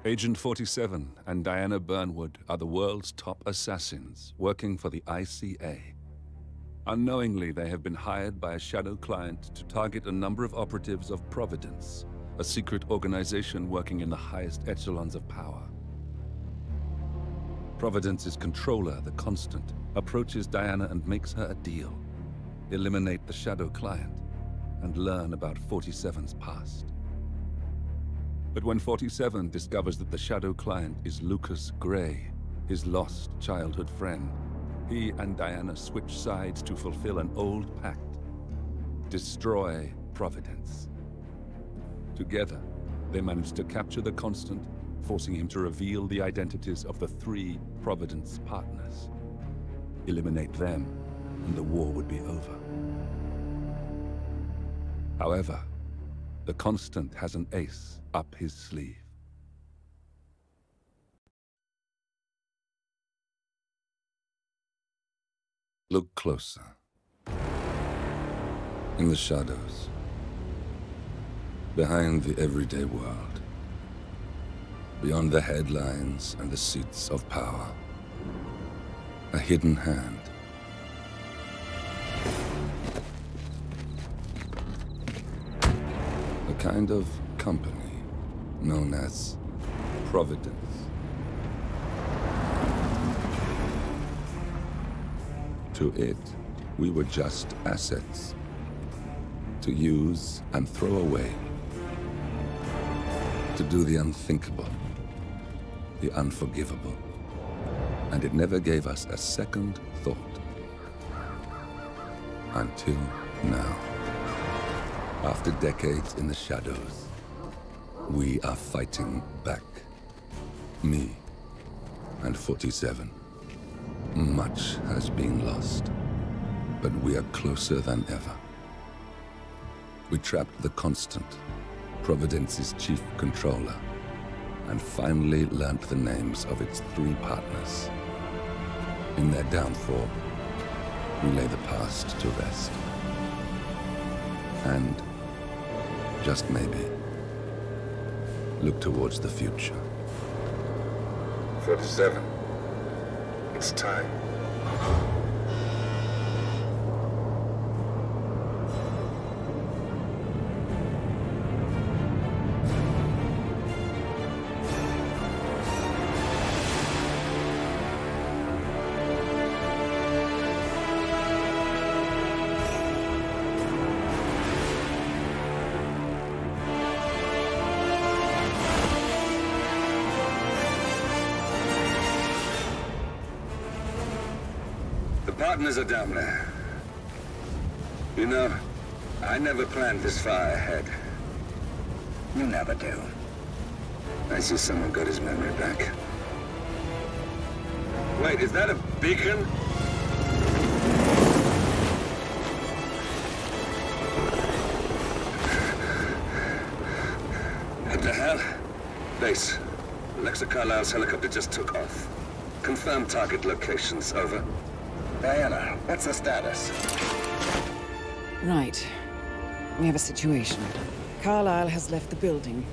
Agent 47 and Diana Burnwood are the world's top assassins working for the ICA. Unknowingly, they have been hired by a shadow client to target a number of operatives of Providence, a secret organization working in the highest echelons of power. Providence's controller, the Constant, approaches Diana and makes her a deal. Eliminate the shadow client and learn about 47's past. But when 47 discovers that the shadow client is Lucas Gray, his lost childhood friend, he and Diana switch sides to fulfill an old pact: destroy Providence. Together, they manage to capture the Constant, forcing him to reveal the identities of the 3 Providence partners. Eliminate them, and the war would be over. However, the Constant has an ace up his sleeve. Look closer. In the shadows, behind the everyday world, beyond the headlines and the seats of power, a hidden hand. A kind of company known as Providence. To it, we were just assets, to use and throw away, to do the unthinkable, the unforgivable, and it never gave us a second thought. Until now. After decades in the shadows, we are fighting back. Me and 47. Much has been lost, but we are closer than ever. We trapped the Constant, Providence's chief controller, and finally learnt the names of its 3 partners. In their downfall, we lay the past to rest. And, just maybe, look towards the future. 47. It's time. Partners are down there. You know, I never planned this far ahead. You never do. I see someone got his memory back. Wait, is that a beacon? What the hell? Base. Alexa Carlisle's helicopter just took off. Confirm target locations, over. Diana, what's the status? Right. We have a situation. Carlisle has left the building.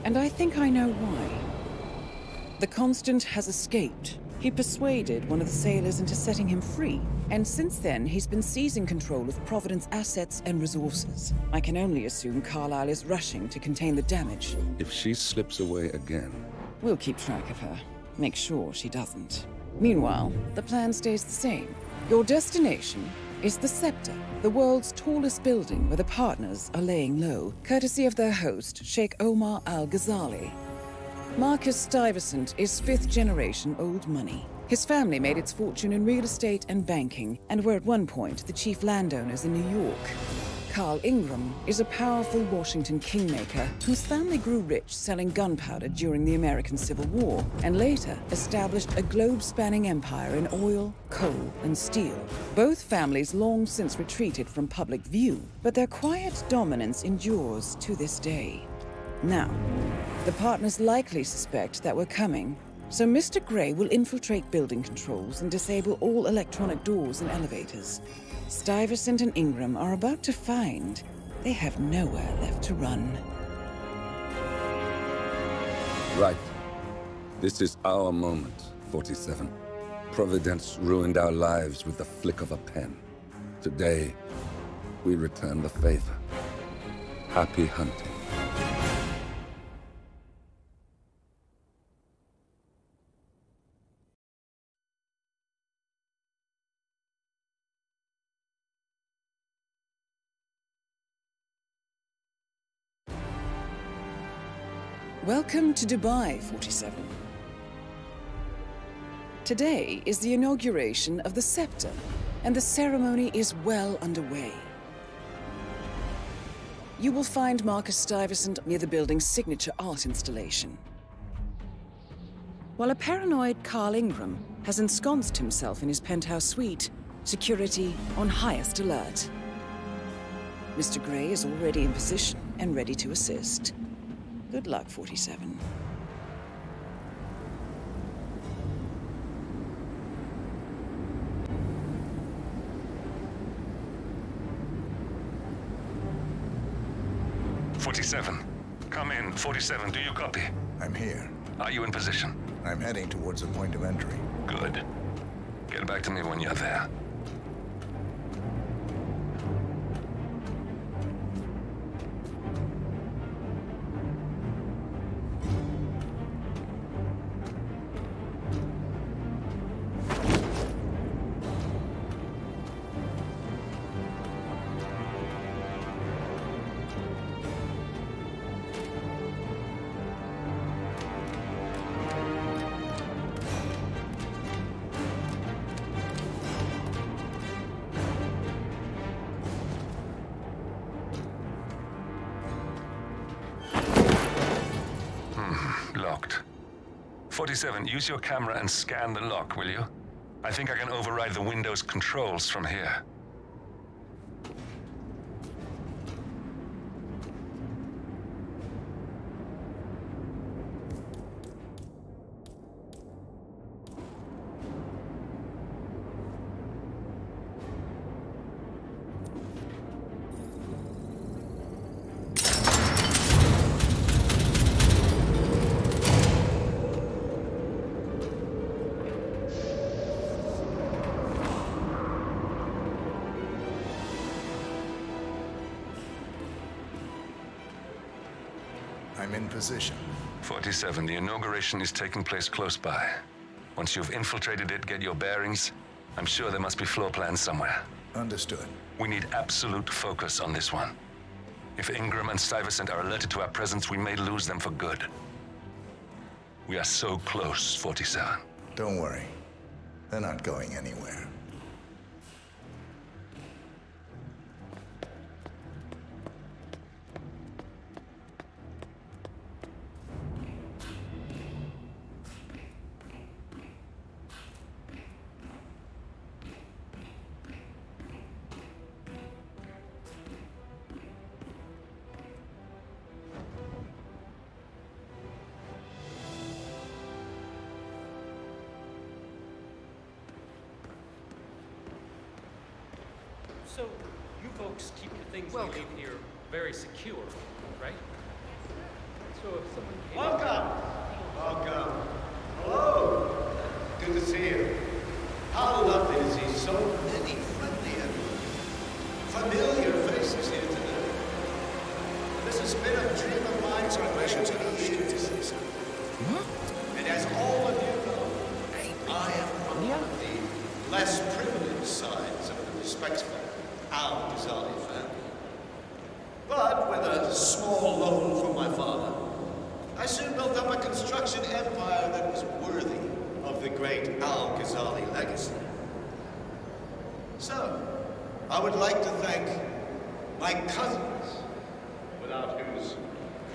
And I think I know why. The Constant has escaped. He persuaded one of the sailors into setting him free. And since then, he's been seizing control of Providence assets and resources. I can only assume Carlisle is rushing to contain the damage. If she slips away again... We'll keep track of her. Make sure she doesn't. Meanwhile, the plan stays the same. Your destination is the Scepter, the world's tallest building where the partners are laying low, courtesy of their host, Sheikh Omar Al-Ghazali. Marcus Stuyvesant is 5th-generation old money. His family made its fortune in real estate and banking, and were at one point the chief landowners in New York. Carl Ingram is a powerful Washington kingmaker whose family grew rich selling gunpowder during the American Civil War, and later established a globe-spanning empire in oil, coal, and steel. Both families long since retreated from public view, but their quiet dominance endures to this day. Now, the partners likely suspect that we're coming, so Mr. Gray will infiltrate building controls and disable all electronic doors and elevators. Stuyvesant and Ingram are about to find they have nowhere left to run. Right. This is our moment, 47. Providence ruined our lives with the flick of a pen. Today, we return the favor. Happy hunting. Welcome to Dubai, 47. Today is the inauguration of the scepter, and the ceremony is well underway. You will find Marcus Stuyvesant near the building's signature art installation, while a paranoid Carl Ingram has ensconced himself in his penthouse suite, security on highest alert. Mr. Gray is already in position and ready to assist. Good luck, 47. Come in. 47, do you copy? I'm here. Are you in position? I'm heading towards the point of entry. Good. Get back to me when you're there. Locked. 47, use your camera and scan the lock, will you? I think I can override the Windows controls from here. I'm in position. 47, the inauguration is taking place close by. Once you've infiltrated it, get your bearings. I'm sure there must be floor plans somewhere. Understood. We need absolute focus on this one. If Ingram and Stuyvesant are alerted to our presence, we may lose them for good. We are so close, 47. Don't worry. They're not going anywhere. So, you folks keep your things you leave here very secure, right? So if someone came... Welcome! Welcome. Hello! Good to see you. How lovely to see so many friendly and familiar faces here today. This has been a dream of mine for many years. And as all of you know, I am from one of the less privileged sides of the respectable Al-Ghazali family. But with a small loan from my father, I soon built up a construction empire that was worthy of the great Al-Ghazali legacy. So, I would like to thank my cousins, without whose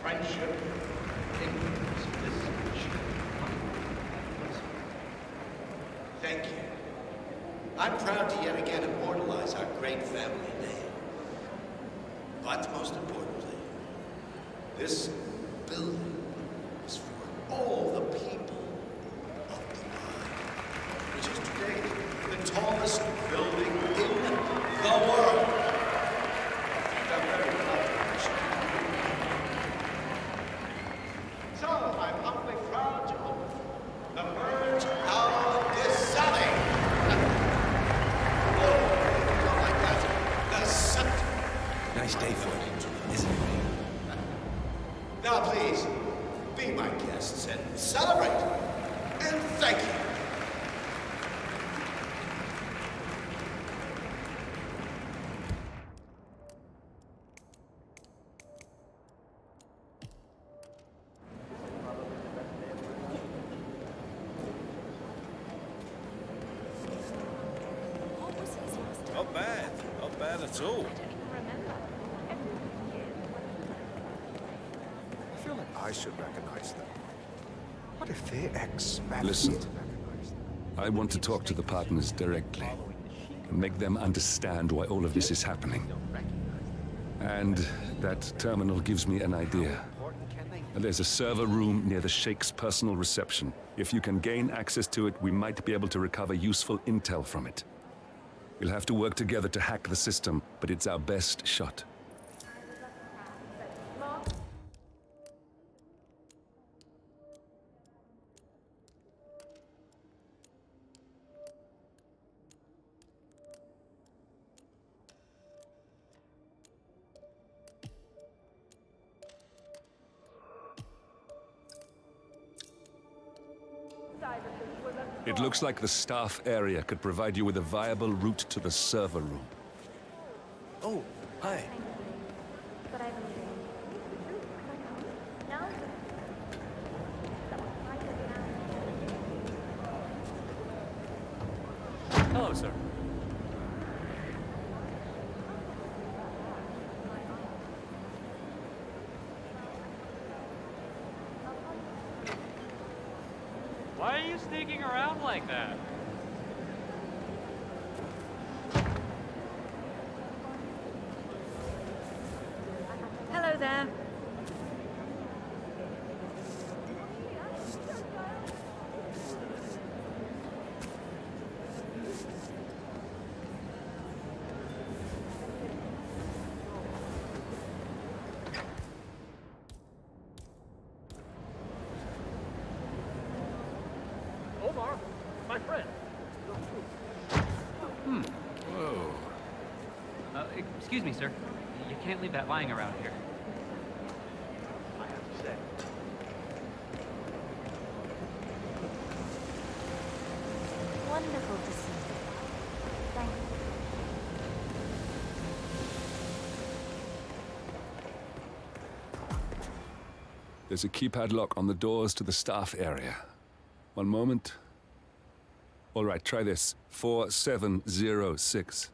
friendship, ignorance, this thank you. I'm proud to yet again immortalize our great family name. But most importantly, this building is for all the people of Dubai, which is today the tallest building in the world. And I'm very proud of this. So I'm humbly proud to open nice day for you, isn't it? Now, please, be my guests and celebrate. And thank you. Not bad at all. I feel like I should recognize them. What if they're ex-Spanish? Listen, I want to talk to the partners directly and make them understand why all of this is happening. And that terminal gives me an idea. There's a server room near the Sheikh's personal reception. If you can gain access to it, we might be able to recover useful intel from it. We'll have to work together to hack the system, but it's our best shot. It looks like the staff area could provide you with a viable route to the server room. Oh, hi. Hello, sir. Why are you sneaking around like that? Hello there. Omar, my friend. Whoa. Excuse me, sir. You can't leave that lying around here. I have to say. Wonderful to see you. Thank you. There's a keypad lock on the doors to the staff area. One moment. All right, try this. 4706.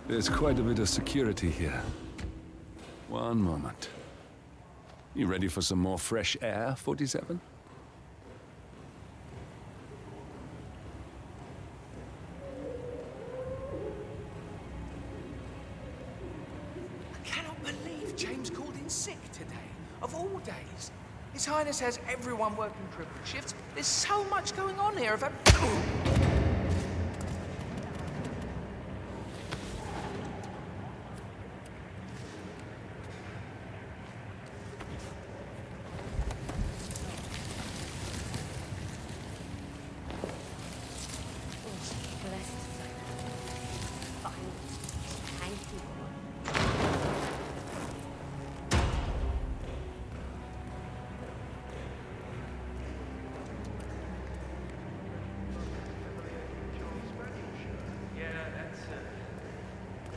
There's quite a bit of security here. One moment. You ready for some more fresh air, 47? I cannot believe James called in sick today. Of all days. His Highness has everyone working triple shifts. There's so much going on here.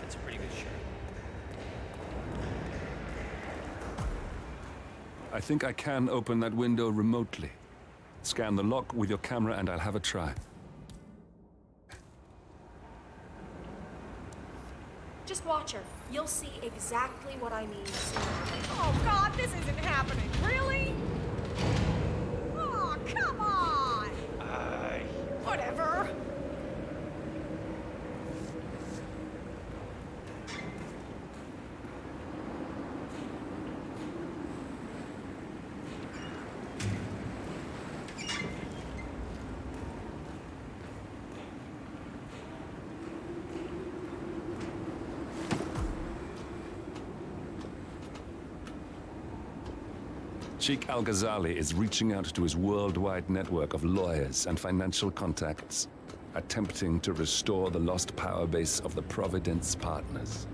That's a pretty good shirt. I think I can open that window remotely. Scan the lock with your camera and I'll have a try. Just watch her. You'll see exactly what I mean soon. Oh, God, this isn't happening. Really? Oh, come on. Whatever. Sheikh Al-Ghazali is reaching out to his worldwide network of lawyers and financial contacts, attempting to restore the lost power base of the Providence partners.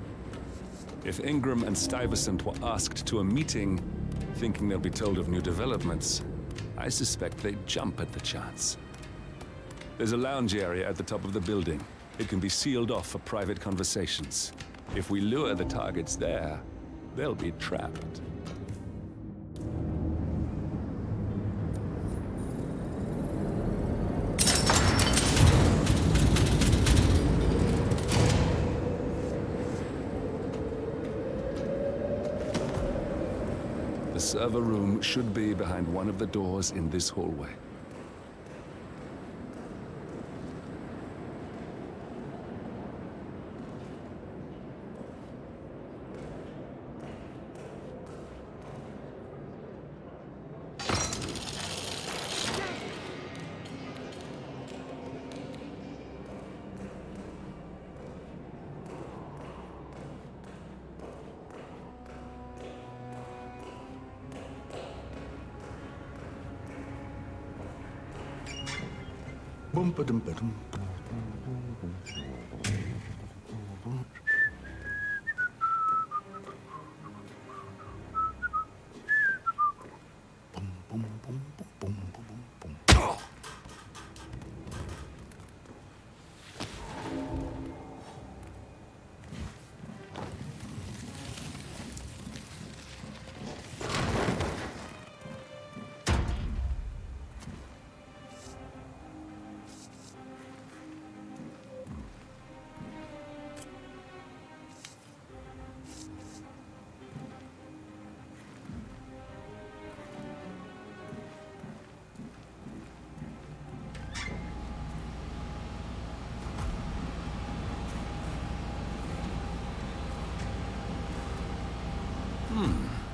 If Ingram and Stuyvesant were asked to a meeting, thinking they'll be told of new developments, I suspect they'd jump at the chance. There's a lounge area at the top of the building. It can be sealed off for private conversations. If we lure the targets there, they'll be trapped. The server room should be behind one of the doors in this hallway.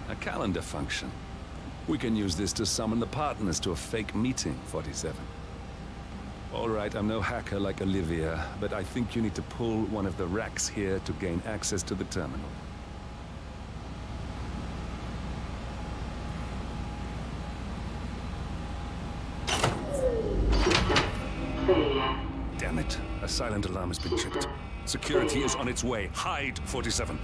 A calendar function. We can use this to summon the partners to a fake meeting, 47. All right, I'm no hacker like Olivia, but I think you need to pull one of the racks here to gain access to the terminal. Damn it. A silent alarm has been tripped. Security is on its way. Hide, 47.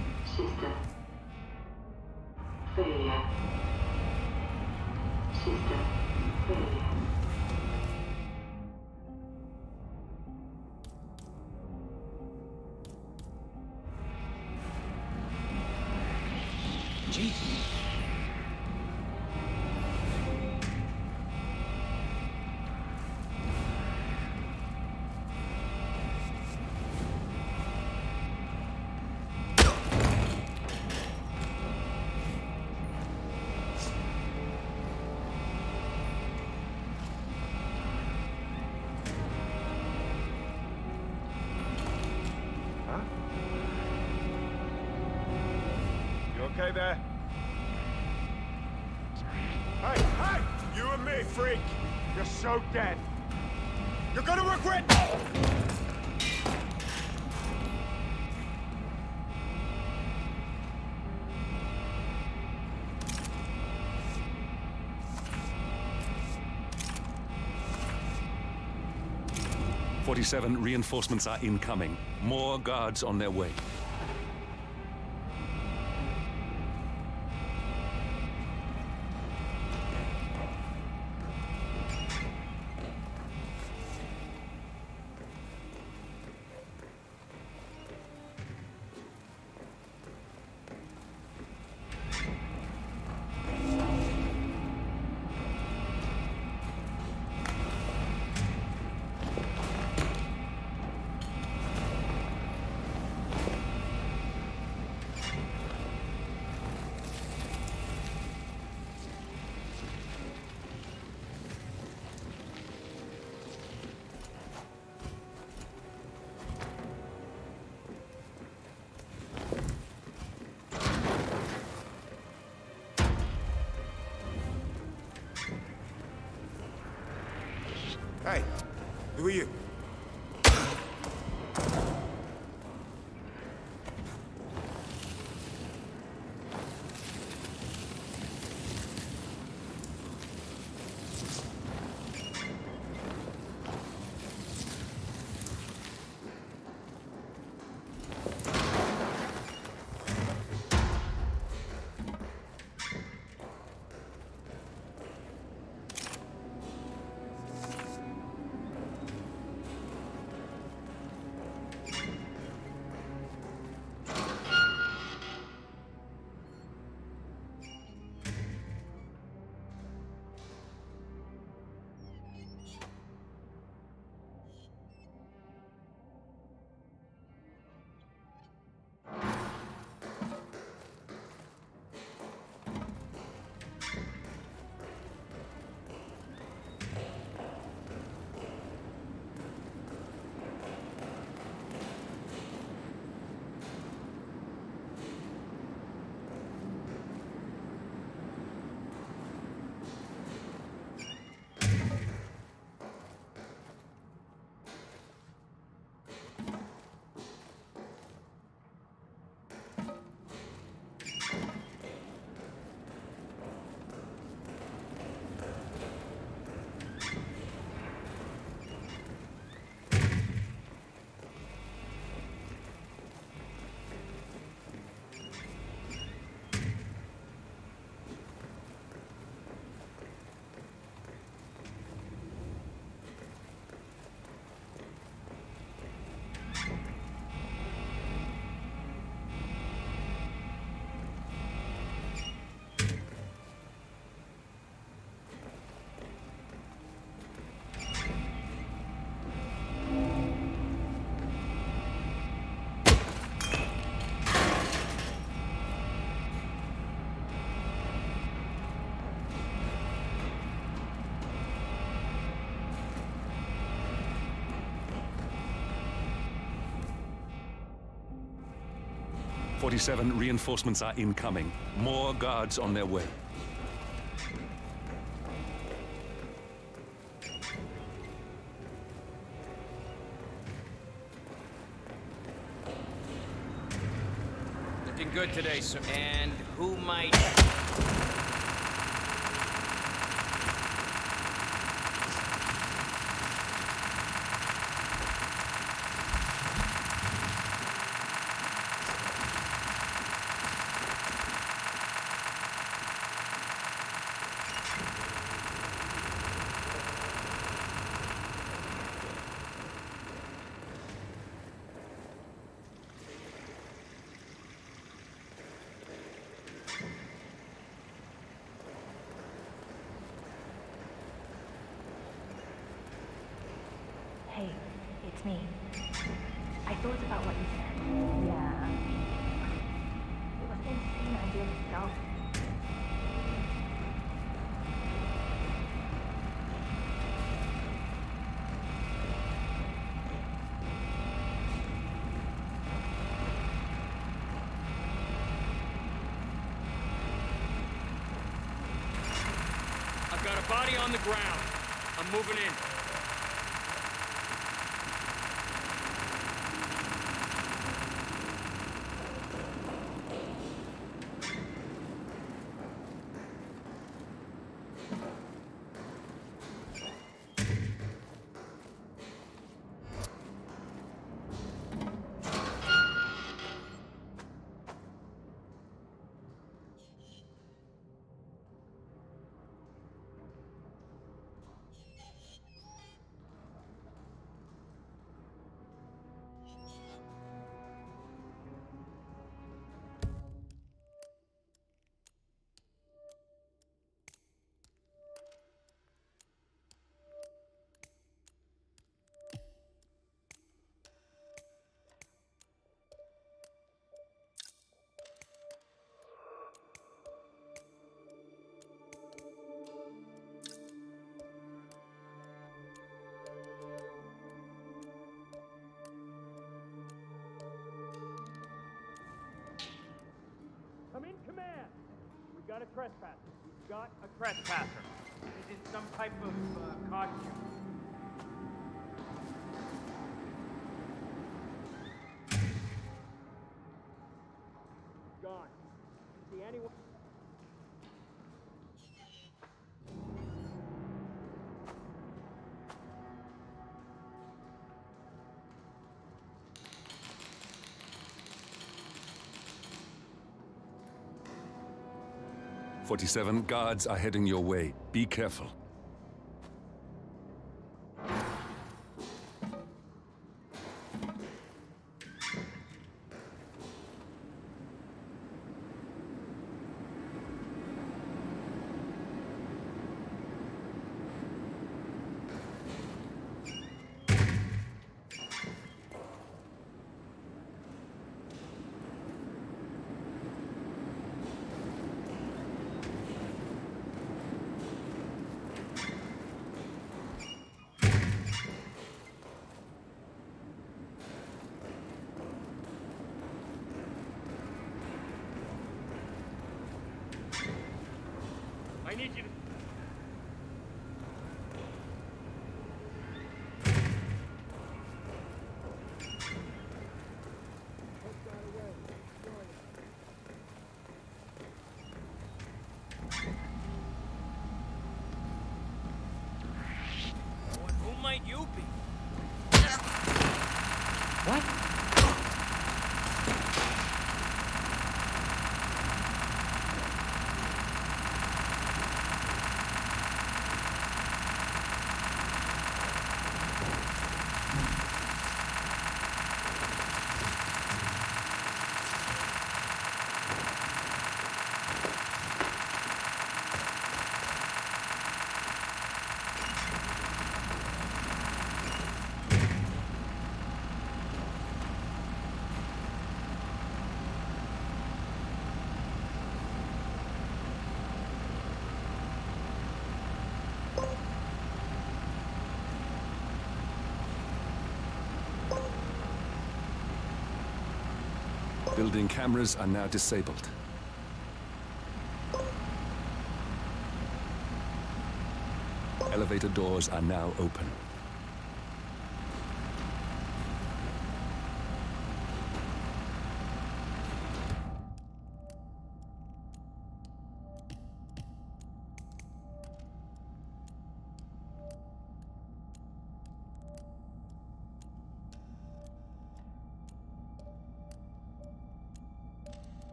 Jeez. Okay there? Hey, hey! You and me, freak! You're so dead. You're gonna regret... .47 reinforcements are incoming. More guards on their way. Hey, who are you? 47, reinforcements are incoming. More guards on their way. Looking good today, sir. And who might... Hey, it's me. I thought about what you said. Yeah. It was an insane idea to go. I've got a body on the ground. I'm moving in. Come in, command. We got a trespasser. We've got a trespasser. He's in some type of costume. Gone. See anyone? "47, guards are heading your way. Be careful." I need you to... Who might you be? What? Building cameras are now disabled. Elevator doors are now open.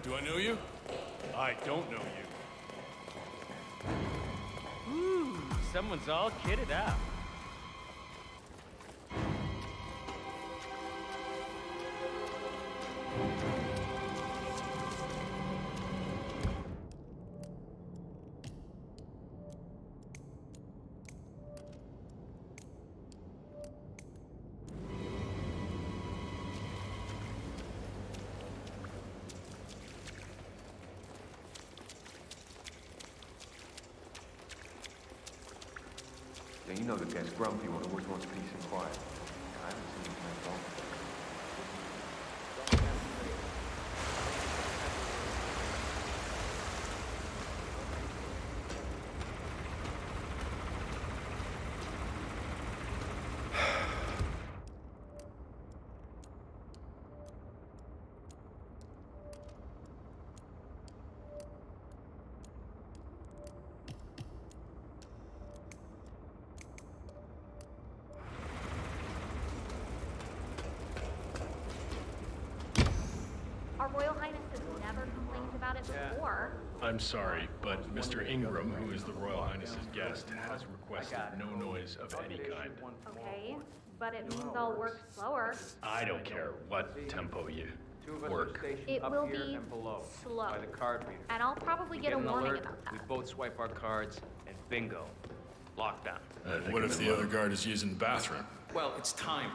Do I know you? I don't know you. Ooh, someone's all kitted out. Yeah, you know the guy's grumpy one, always wants peace and quiet. I haven't seen him that long. Our Royal Highness has never complained about it before. I'm sorry, but Mr. Ingram, who is the Royal Highness's guest, has requested no noise of any kind. Okay, but it means I'll work slower. I don't care what tempo you work. It will be slow. By the card reader. And I'll probably get a an warning alert, about that. we both swipe our cards, and bingo. Lockdown. What if the other guard is using the bathroom? Well, it's timed.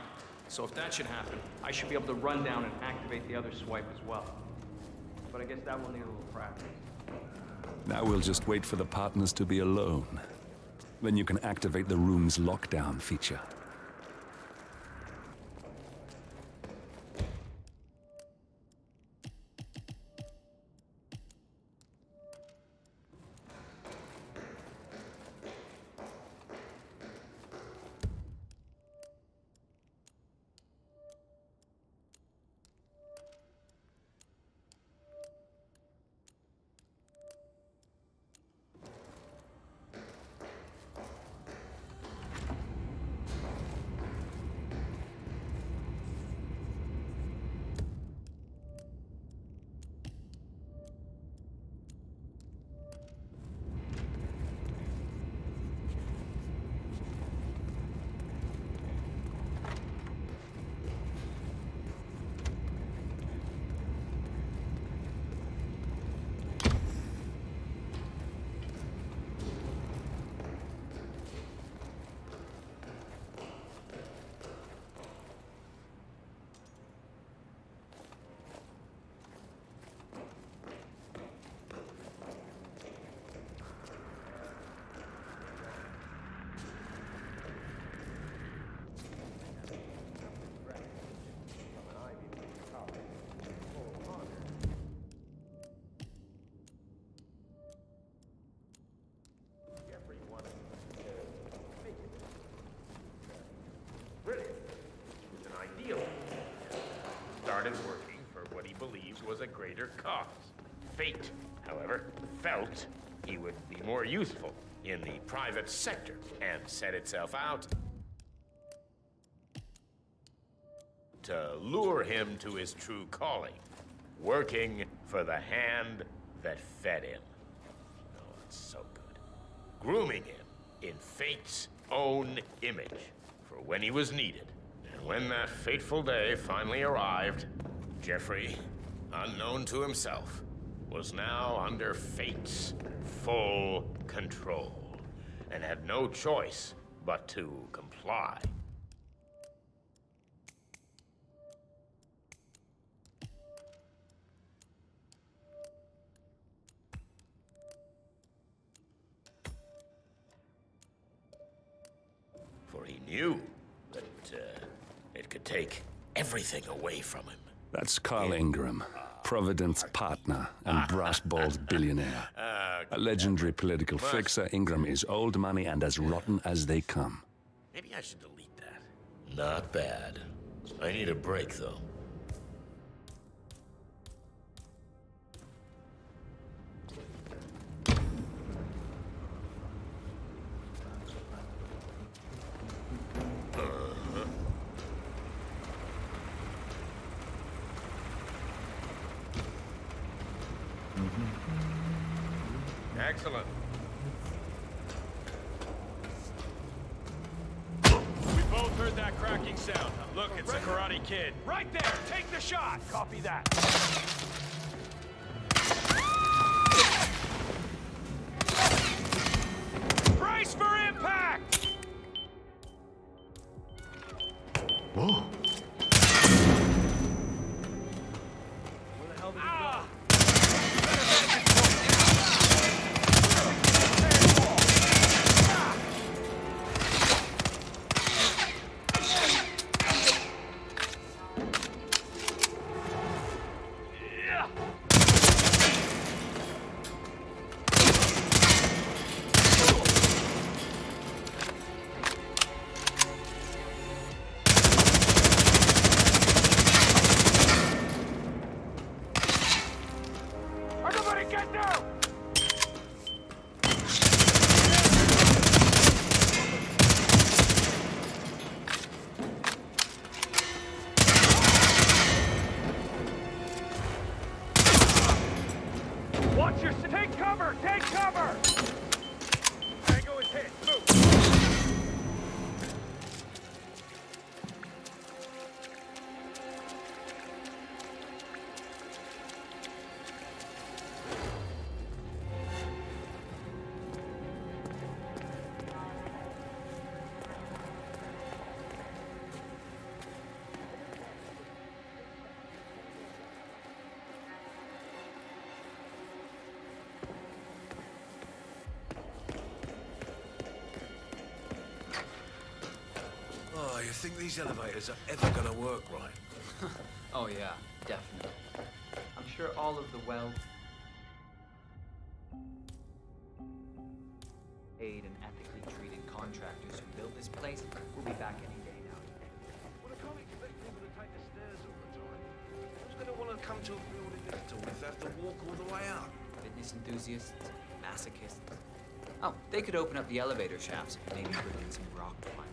So if that should happen, I should be able to run down and activate the other swipe as well. But I guess that will need a little practice. Now we'll just wait for the partners to be alone. Then you can activate the room's lockdown feature. Started working for what he believes was a greater cause. Fate, however, felt he would be more useful in the private sector and set itself out to lure him to his true calling, working for the hand that fed him. Oh, it's so good. Grooming him in Fate's own image for when he was needed. And when that fateful day finally arrived, Jeffrey, unknown to himself, was now under Fate's full control and had no choice but to comply. For he knew that it could take everything away from him. That's Carl Ingram, Providence partner and brass-balled billionaire. A legendary political fixer, Ingram is old money and as rotten as they come. Maybe I should delete that. Not bad. I need a break, though. Excellent. We both heard that cracking sound. Look, it's a Karate Kid. Right there! Take the shot! Copy that. Brace for impact! Whoa. Where the hell did he go? Everybody get down! Watch your... Take cover! Take cover! Tango is hit. Move! Oh, you think these elevators are ever gonna work right? Oh yeah, definitely. I'm sure all of the paid and ethically treated contractors who built this place will be back any day now. Well, I can't expect people to take the stairs all the time. Who's gonna want to come to a building this tall if they have to walk all the way up? Fitness enthusiasts, masochists. Oh, they could open up the elevator shafts, maybe bring in some rock climbers.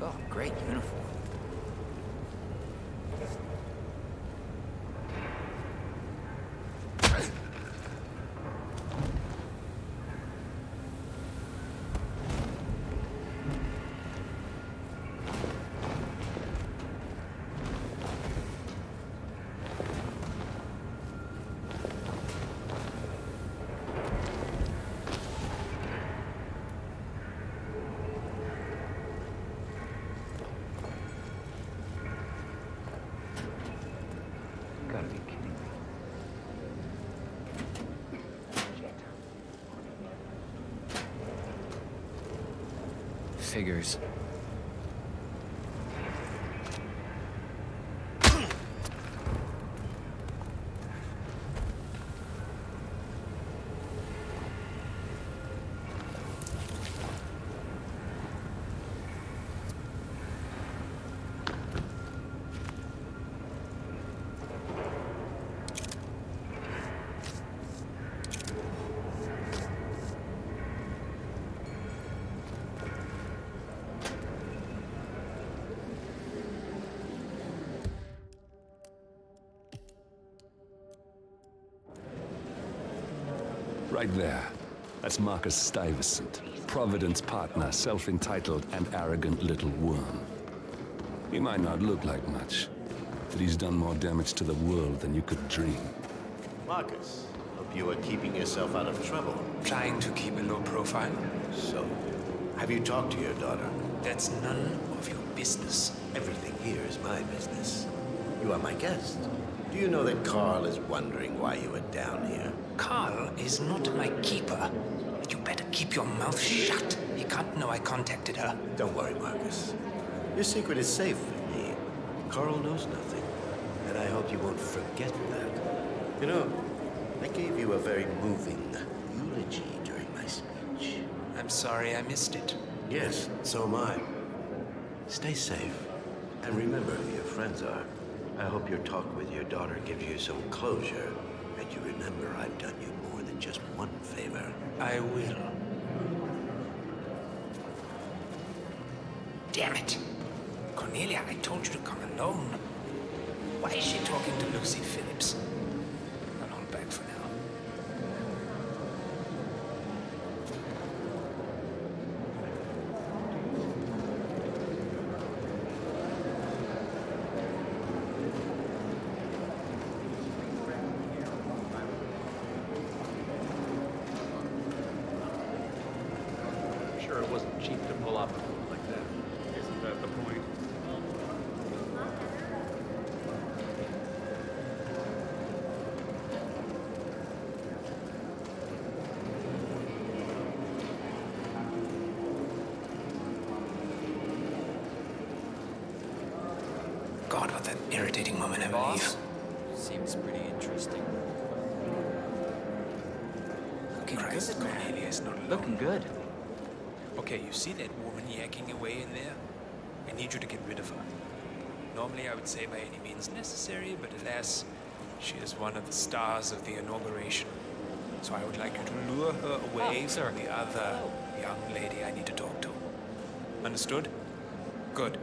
Oh, great uniform. Gotta be kidding me. Figures. Right there. That's Marcus Stuyvesant, Providence partner, self-entitled and arrogant little worm. He might not look like much, but he's done more damage to the world than you could dream. Marcus, hope you are keeping yourself out of trouble. Trying to keep a low profile? So, have you talked to your daughter? That's none of your business. Everything here is my business. You are my guest. Do you know that Carl is wondering why you are down here? Carl is not my keeper. You better keep your mouth shut. He can't know I contacted her. Don't worry, Marcus. Your secret is safe with me. Carl knows nothing, and I hope you won't forget that. You know, I gave you a very moving eulogy during my speech. I'm sorry I missed it. Yes, so am I. Stay safe, and remember who your friends are. I hope your talk with your daughter gives you some closure, and you remember I've done you more than just one favor. I will. Damn it! Cornelia, I told you to come alone. Why is she talking to Lucy Phillips? I'll hold back for now. I'm sure it wasn't cheap to pull off a move like that. Isn't that the point? God, what an irritating moment, I Boss? believe. Seems pretty interesting. Looking good, Cornelia is not alone. Looking good. Okay, you see that woman yakking away in there? I need you to get rid of her. Normally I would say by any means necessary, but alas, she is one of the stars of the inauguration. So I would like you to lure her away from the other young lady I need to talk to. Understood? Good.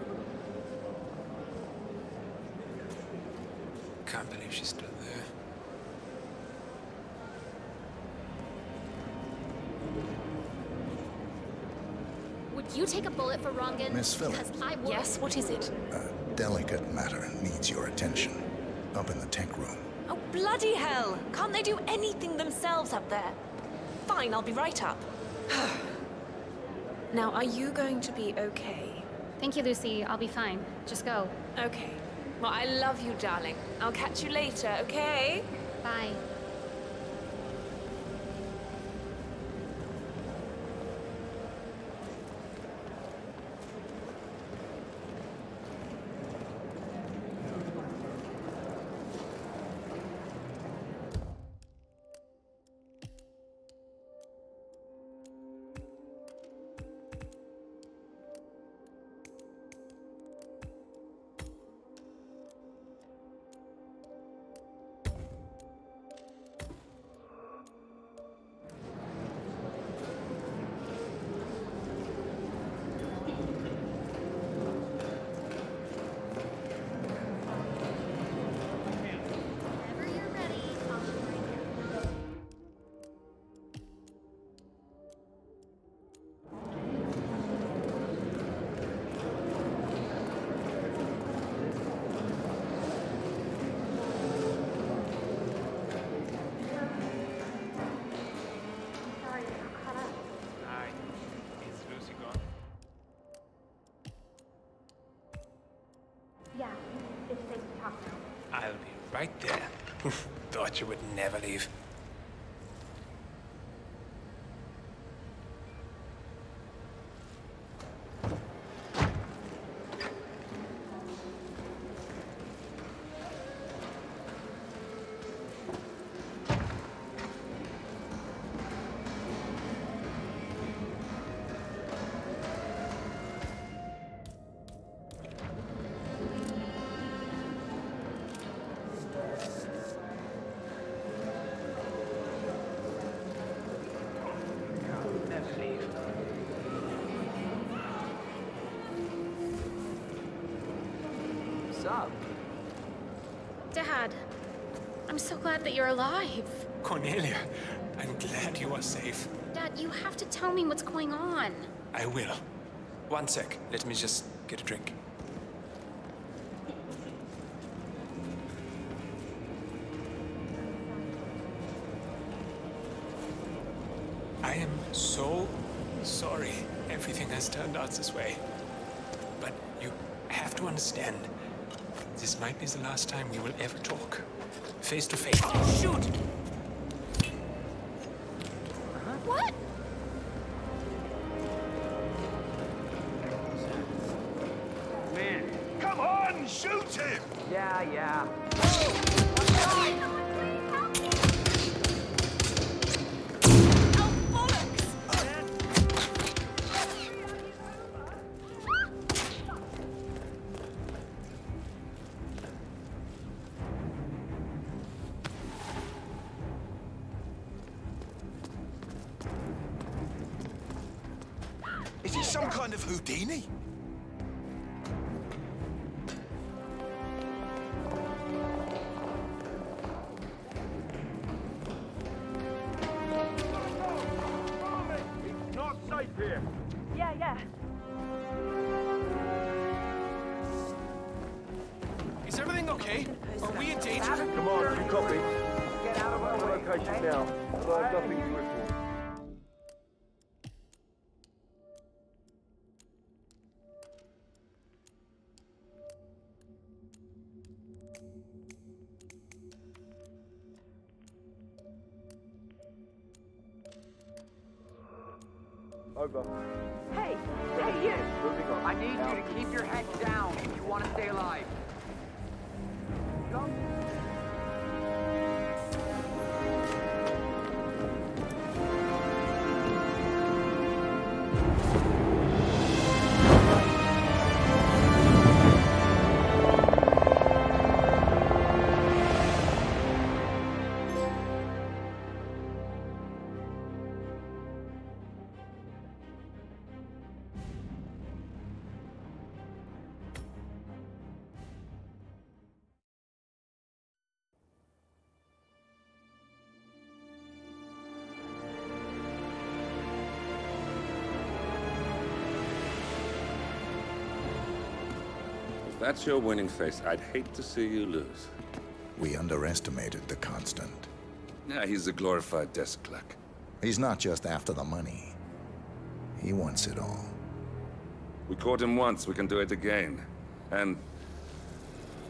Can't believe she's still there. Would you take a bullet for Rongan? Miss Phillips. Because I would. Yes, what is it? A delicate matter needs your attention. Up in the tank room. Oh, bloody hell! Can't they do anything themselves up there? Fine, I'll be right up. Now, are you going to be okay? Thank you, Lucy. I'll be fine. Just go. Okay. Well, I love you, darling. I'll catch you later, okay? Bye. Yeah, it's safe to talk now. I'll be right there. Thought you would never leave. Up? Dad, I'm so glad that you're alive. Cornelia, I'm glad you are safe. Dad, you have to tell me what's going on. I will. One sec. Let me just get a drink. I am so sorry everything has turned out this way. But you have to understand, This might be the last time we will ever talk. Face to face. Oh, shoot! What? Man. Come on, shoot him! Yeah. Is he some kind of Houdini? It's not safe here. Yeah. Is everything okay? Are we in danger? Come on, you copy. Get out of our location now. Otherwise, nothing to report. Over. Hey, you! Moving on. I need you to keep your head down if you want to stay alive. If that's your winning face, I'd hate to see you lose. We underestimated the Constant. Yeah, he's a glorified desk clerk. He's not just after the money. He wants it all. We caught him once, we can do it again. And,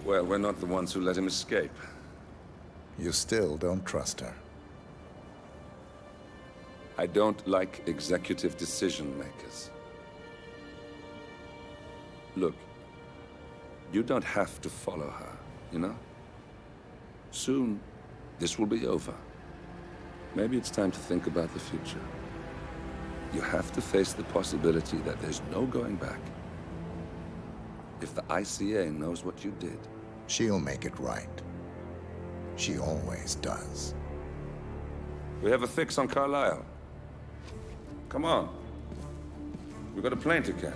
well, we're not the ones who let him escape. You still don't trust her. I don't like executive decision makers. Look, you don't have to follow her, you know? Soon, this will be over. Maybe it's time to think about the future. You have to face the possibility that there's no going back. If the ICA knows what you did... She'll make it right. She always does. We have a fix on Carlisle. Come on. We've got a plane to catch.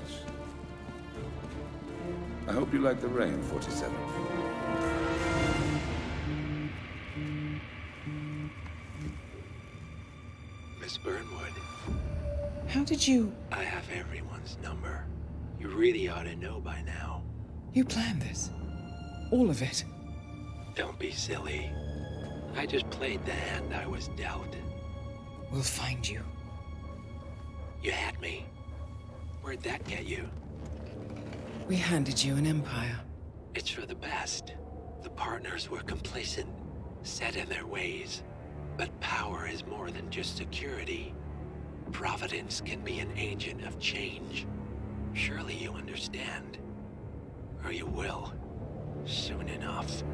I hope you like the rain, 47. Miss Burnwood. How did you... I have everyone's number. You really ought to know by now. You planned this? All of it? Don't be silly. I just played the hand I was dealt. We'll find you. You had me. Where'd that get you? We handed you an empire. It's for the best. The partners were complacent, set in their ways. But power is more than just security. Providence can be an agent of change. Surely you understand. Or you will. Soon enough.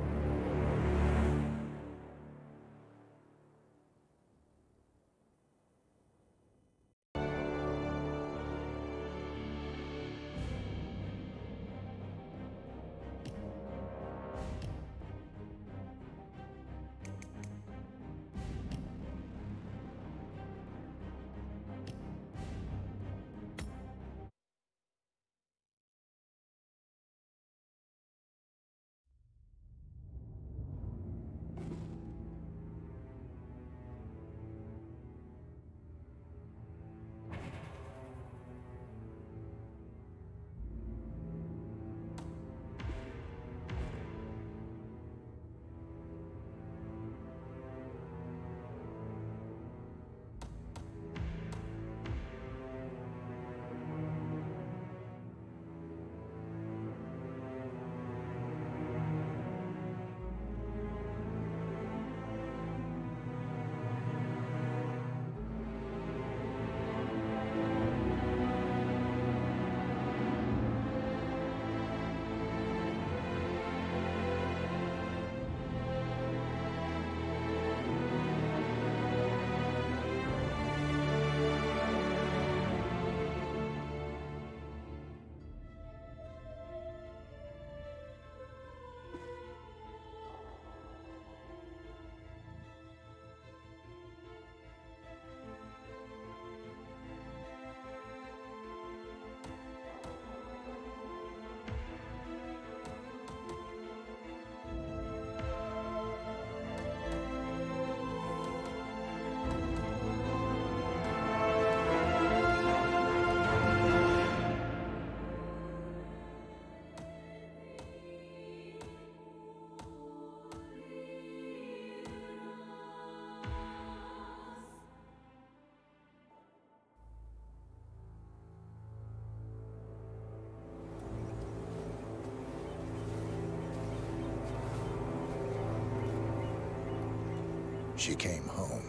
she came home.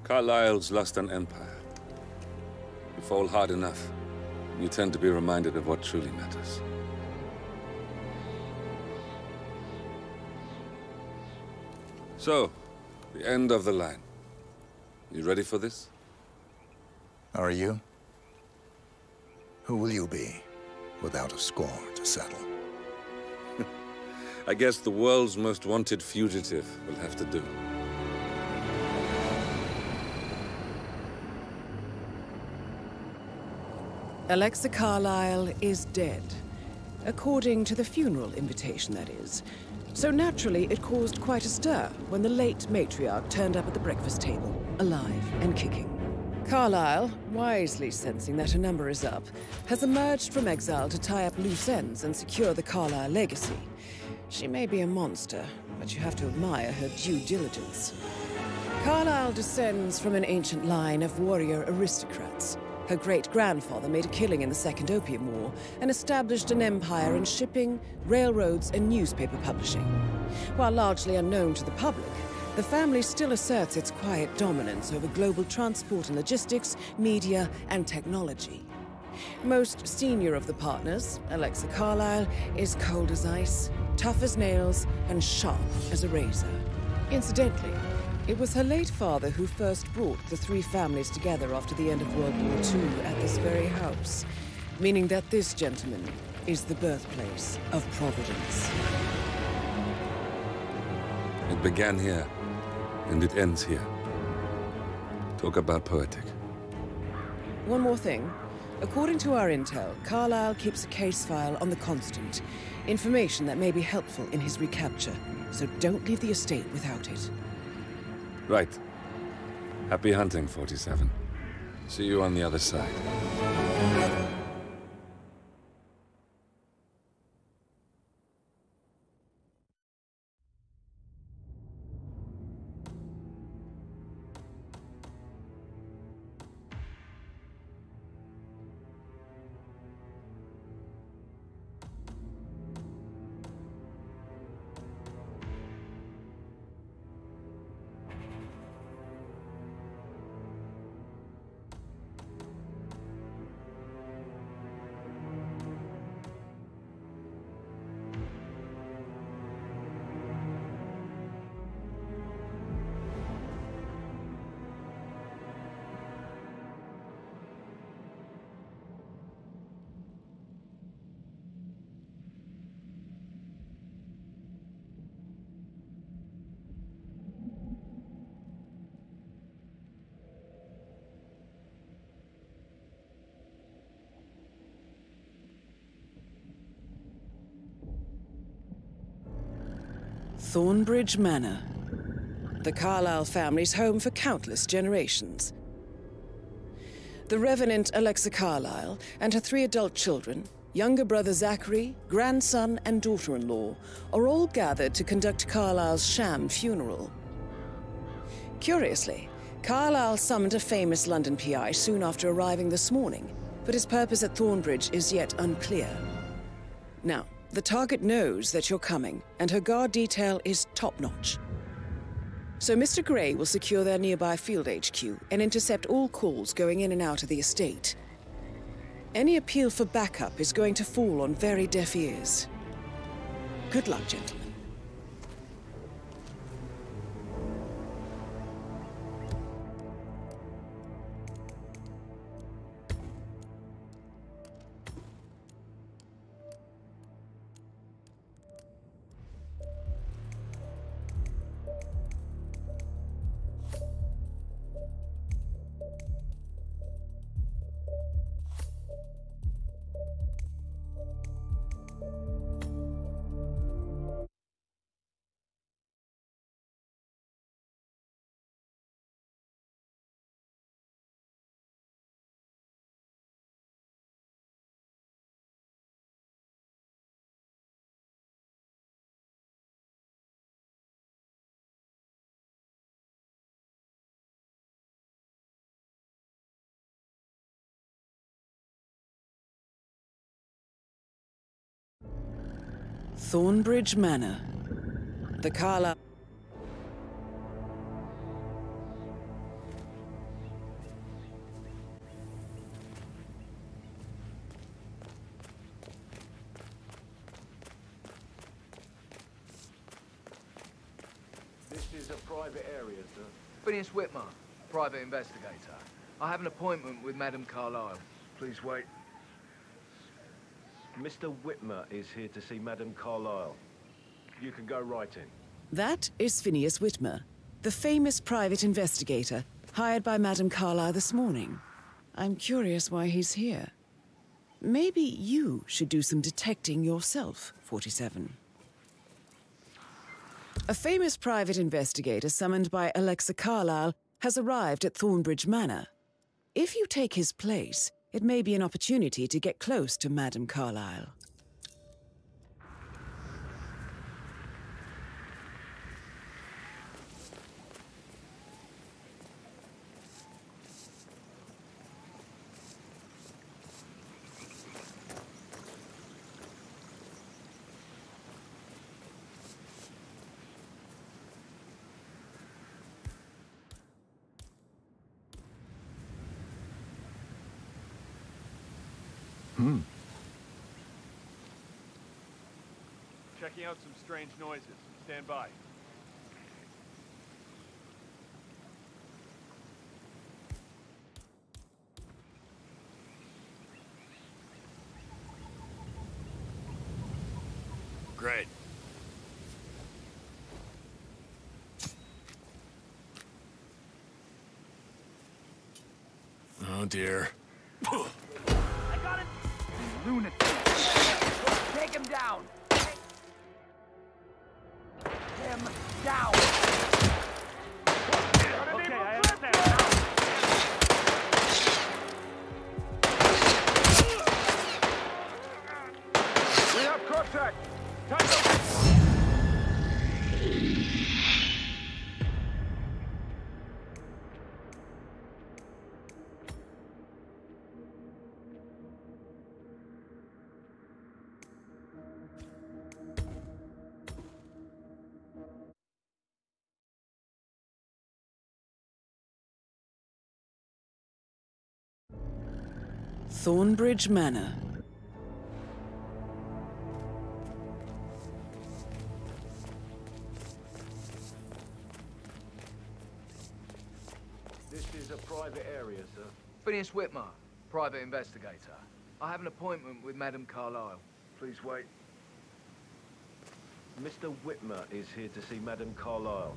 Carlyle's lost an empire. You fall hard enough, you tend to be reminded of what truly matters. So, the end of the line. You ready for this? Are you? Who will you be, without a score to settle? I guess the world's most wanted fugitive will have to do. Alexa Carlyle is dead. According to the funeral invitation, that is. So naturally, it caused quite a stir when the late matriarch turned up at the breakfast table, alive and kicking. Carlyle, wisely sensing that her number is up, has emerged from exile to tie up loose ends and secure the Carlyle legacy. She may be a monster, but you have to admire her due diligence. Carlyle descends from an ancient line of warrior aristocrats. Her great-grandfather made a killing in the Second Opium War and established an empire in shipping, railroads, and newspaper publishing. While largely unknown to the public, the family still asserts its quiet dominance over global transport and logistics, media, and technology. Most senior of the partners, Alexa Carlyle, is cold as ice, tough as nails, and sharp as a razor. Incidentally, it was her late father who first brought the three families together after the end of World War II at this very house, meaning that this gentleman is the birthplace of Providence. It began here, and it ends here. Talk about poetic. One more thing. According to our intel, Carlyle keeps a case file on the Constant. Information that may be helpful in his recapture, so don't leave the estate without it. Right. Happy hunting, 47. See you on the other side. Thornbridge Manor. The Carlyle family's home for countless generations. The Revenant Alexa Carlyle and her 3 adult children, younger brother Zachary, grandson, and daughter-in-law, are all gathered to conduct Carlyle's sham funeral. Curiously, Carlyle summoned a famous London PI soon after arriving this morning, but his purpose at Thornbridge is yet unclear. Now, the target knows that you're coming, and her guard detail is top-notch. So Mr. Gray will secure their nearby field HQ and intercept all calls going in and out of the estate. Any appeal for backup is going to fall on very deaf ears. Good luck, gentlemen. Thornbridge Manor. The Carlyle... is a private area, sir. Phineas Whitmer, private investigator. I have an appointment with Madame Carlyle. Please wait. Mr. Whitmer is here to see Madame Carlyle. You can go right in. That is Phineas Whitmer, the famous private investigator hired by Madame Carlyle this morning. I'm curious why he's here. Maybe you should do some detecting yourself, 47. A famous private investigator summoned by Alexa Carlyle has arrived at Thornbridge Manor. If you take his place, it may be an opportunity to get close to Madame Carlyle. Checking out some strange noises. Stand by. Great. Oh dear. I got it! You lunatic! Take him down! Him down! Okay, I understand. We have contact! Thornbridge Manor. This is a private area, sir. Phineas Whitmer, private investigator. I have an appointment with Madame Carlyle. Please wait. Mr. Whitmer is here to see Madame Carlyle.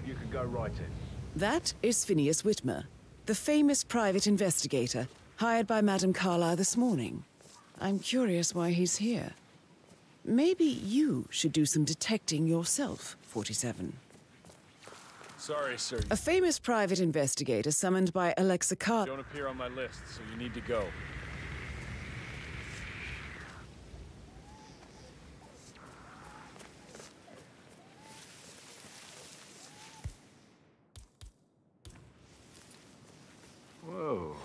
You can go right in. That is Phineas Whitmer, the famous private investigator hired by Madame Carlyle this morning. I'm curious why he's here. Maybe you should do some detecting yourself, 47. Sorry, sir. A famous private investigator summoned by Alexa Carlyle. You don't appear on my list, so you need to go. Whoa.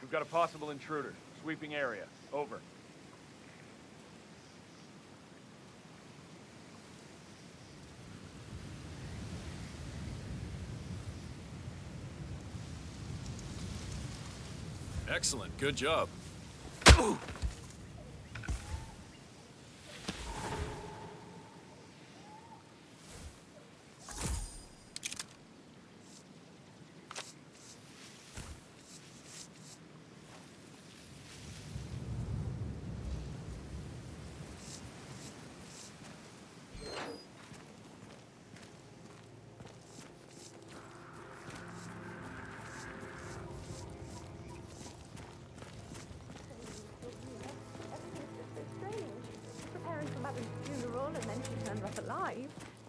We've got a possible intruder. Sweeping area. Over. Excellent. Good job.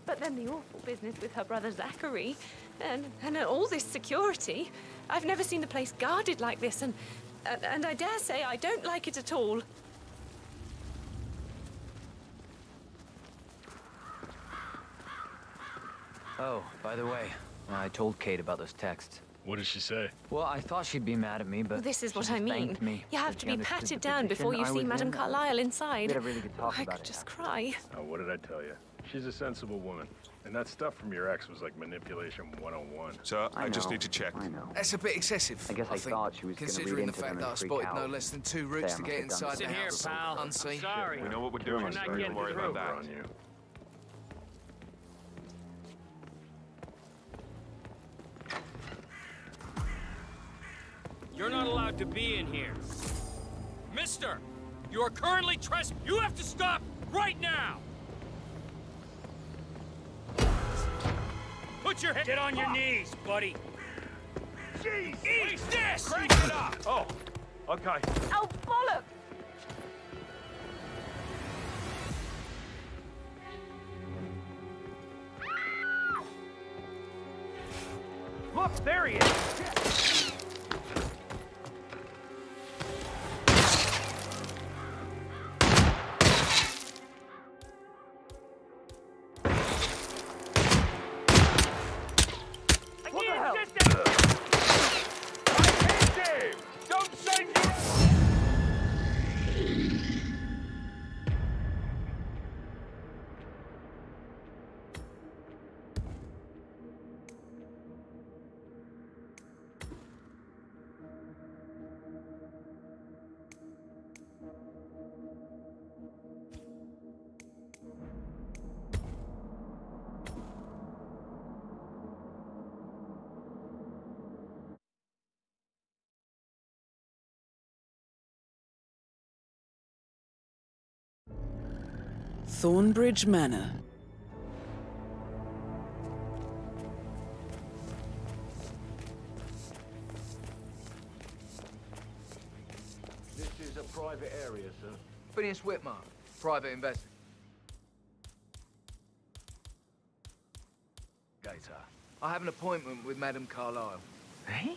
But then the awful business with her brother Zachary, and all this security. I've never seen the place guarded like this, and I dare say I don't like it at all. Oh, by the way, I told Kate about those texts. What did she say? Well, I thought she'd be mad at me, but This is she what just I mean. thanked me You have that to she be understood patted the down position before you I see was Madame in. Carlyle inside. We had a really good talk I about could it. just cry. Oh, what did I tell you? She's a sensible woman. And that stuff from your ex was like manipulation 101. Sir, I just need to check. I know. That's a bit excessive, I guess I think, thought she was gonna read considering the into them fact and that I freak spotted out. no less than 2 routes Say to I get must have done inside the something. house Sit here, pal. unseen. Sorry. We know what we're doing, You're not sir. getting Don't worry through. about that. On you. You're not allowed to be in here. Mister, you are currently You have to stop right now! Put your head... Get on your knees, buddy. Jeez! Eat this! Crank it up! Oh, okay. Oh, bollocks! Look, there he is! Thornbridge Manor. This is a private area, sir. Phineas Whitmer, private investigator. I have an appointment with Madame Carlyle. Eh?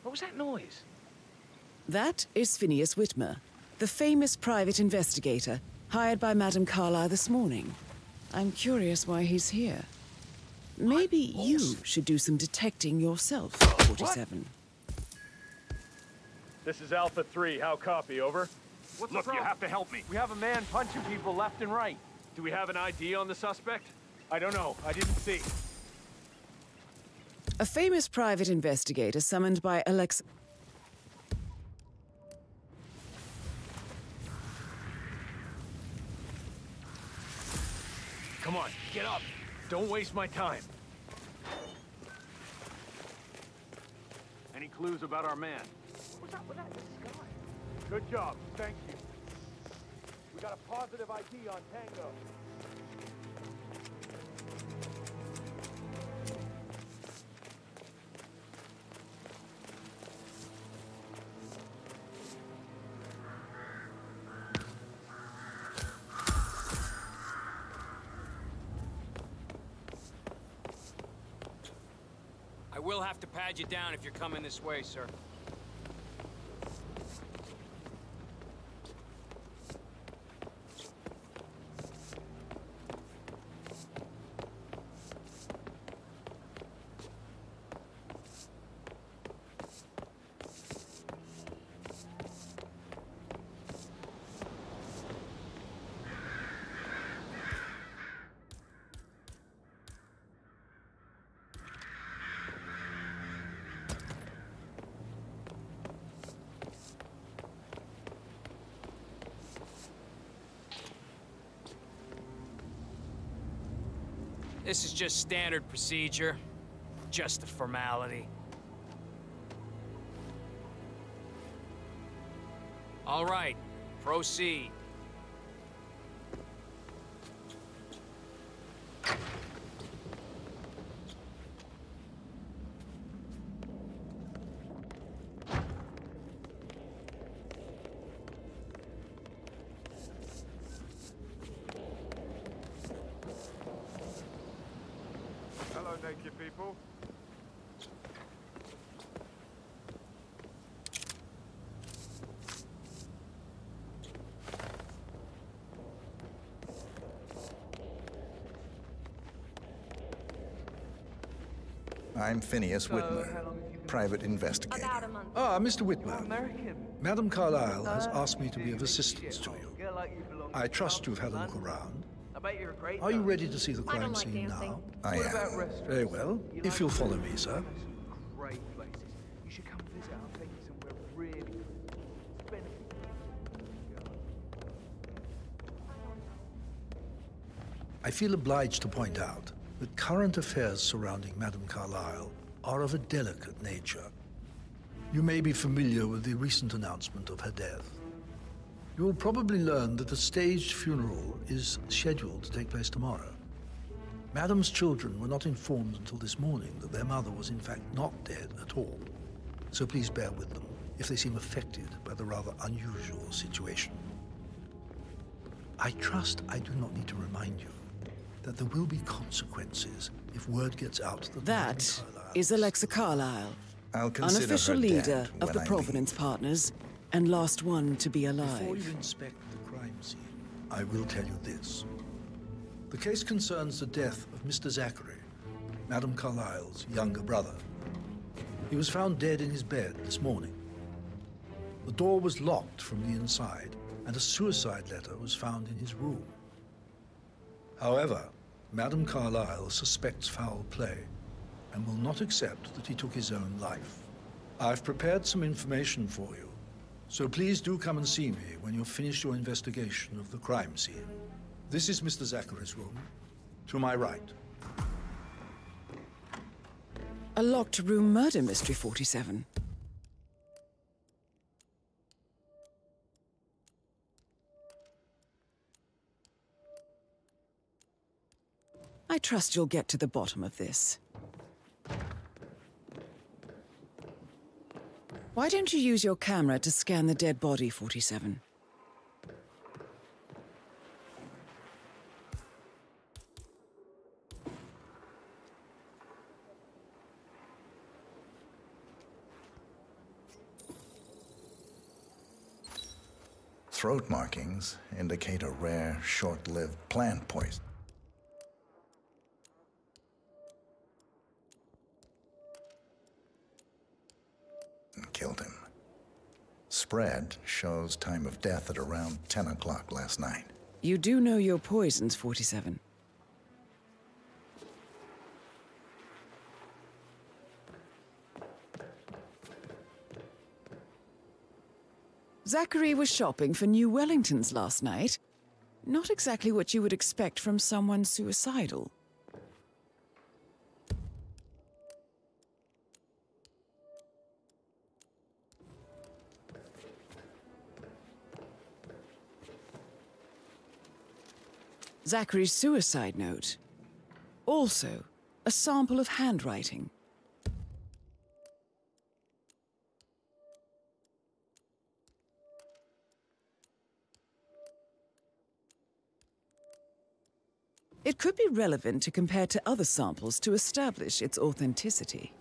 What was that noise? That is Phineas Whitmer, the famous private investigator hired by Madame Carlyle this morning. I'm curious why he's here. Maybe you should do some detecting yourself, 47. This is Alpha 3. How copy? Over. What's the problem? You have to help me. We have a man punching people left and right. Do we have an ID on the suspect? I don't know. I didn't see. A famous private investigator summoned by Alexa. Come on, get up. Don't waste my time. Any clues about our man? What's up with that sky? Good job. Thank you. We got a positive ID on Tango. I will have to pad you down if you're coming this way, sir. This is just standard procedure. Just a formality. All right, proceed. Naked people. I'm Phineas Whitmer, private investigator. Ah, Mr. Whitmer. Madame Carlyle has asked me to be of assistance to you. I trust you've had a look around. Are you ready to see the crime scene now? I am. Very well. If you'll follow me, sir. Great places. You should come visit. I'll take you somewhere really good. I feel obliged to point out that current affairs surrounding Madame Carlyle are of a delicate nature. You may be familiar with the recent announcement of her death. You will probably learn that a staged funeral is scheduled to take place tomorrow. Madam's children were not informed until this morning that their mother was in fact not dead at all. So please bear with them if they seem affected by the rather unusual situation. I trust I do not need to remind you that there will be consequences if word gets out that... That is Alexa Carlyle, I'll consider unofficial her leader dead of when the I Providence Partners and last one to be alive. Before you inspect the crime scene, I will tell you this. The case concerns the death of Mr. Zachary, Madame Carlyle's younger brother. He was found dead in his bed this morning. The door was locked from the inside, and a suicide letter was found in his room. However, Madame Carlyle suspects foul play and will not accept that he took his own life. I've prepared some information for you, so please do come and see me when you've finished your investigation of the crime scene. This is Mr. Zachary's room, to my right. A locked room murder mystery, 47. I trust you'll get to the bottom of this. Why don't you use your camera to scan the dead body, 47? Throat markings indicate a rare, short-lived plant poison. Killed him. Spread shows time of death at around 10 o'clock last night. You do know your poisons, 47. Zachary was shopping for New Wellingtons last night. Not exactly what you would expect from someone suicidal. Zachary's suicide note. Also, a sample of handwriting. It could be relevant to compare to other samples to establish its authenticity.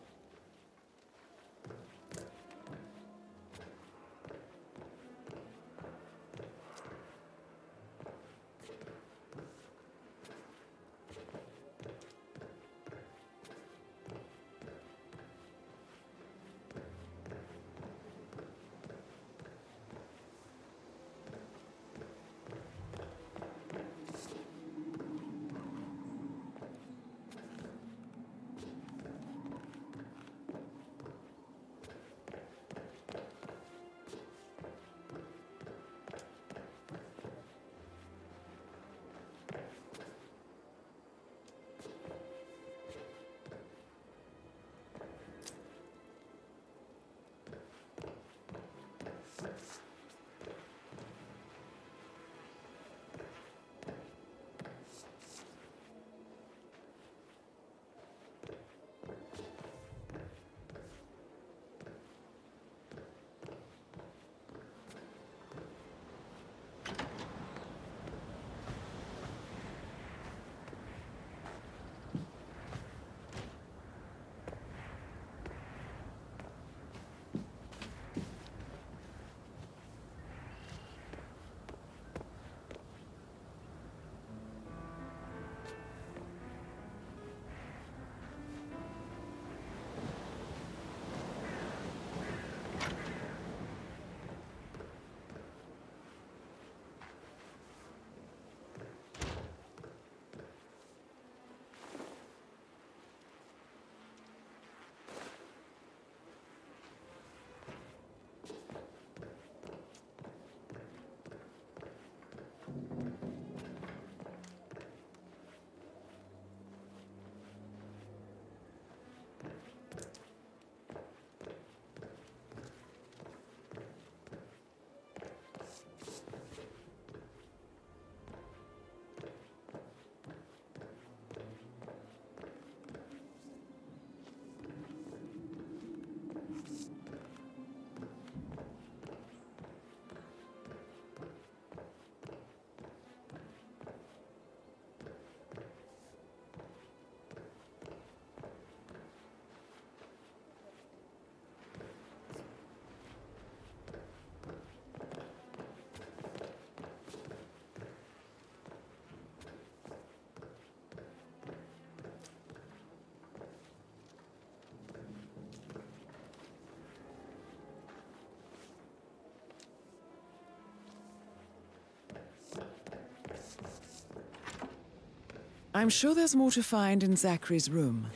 I'm sure there's more to find in Zachary's room.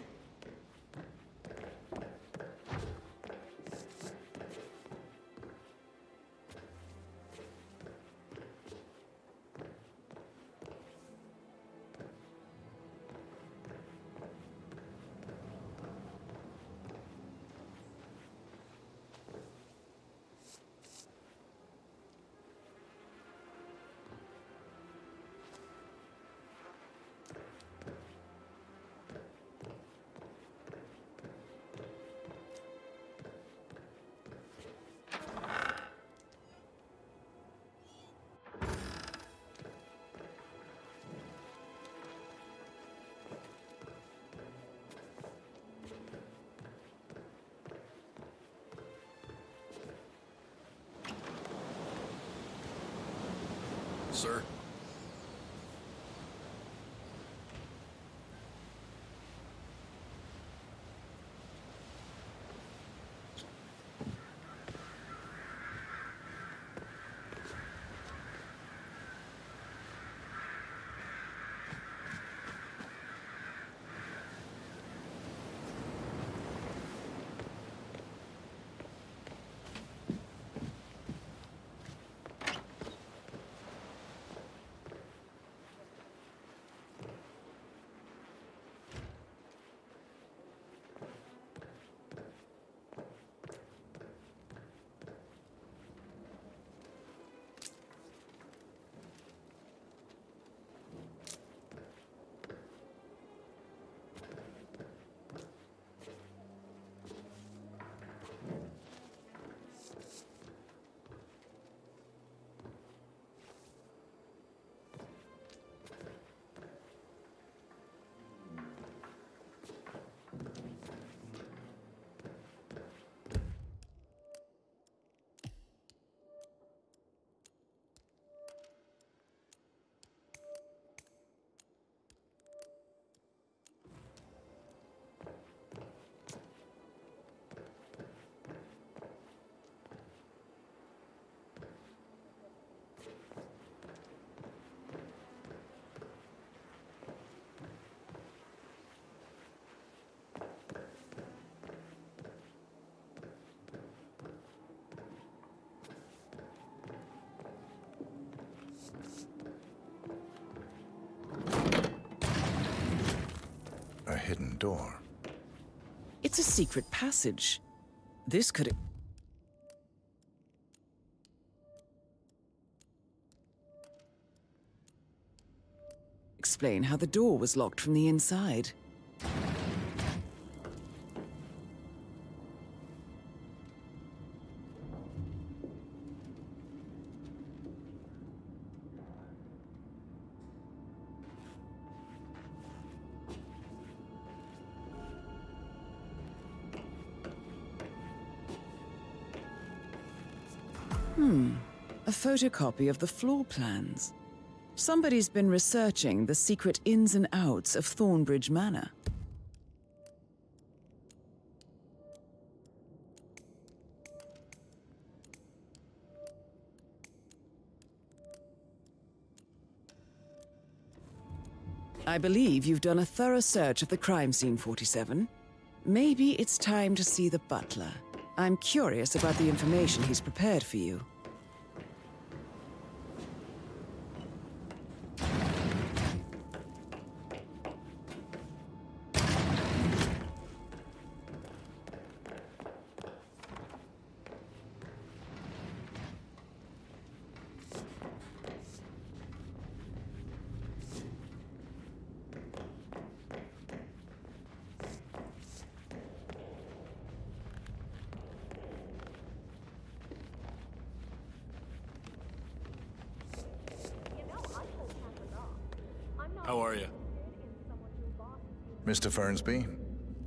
Sir? A hidden door. It's a secret passage. This could... explain how the door was locked from the inside. A photocopy of the floor plans. Somebody's been researching the secret ins and outs of Thornbridge Manor. I believe you've done a thorough search of the crime scene, 47. Maybe it's time to see the butler. I'm curious about the information he's prepared for you. How are you? Mr. Fernsby,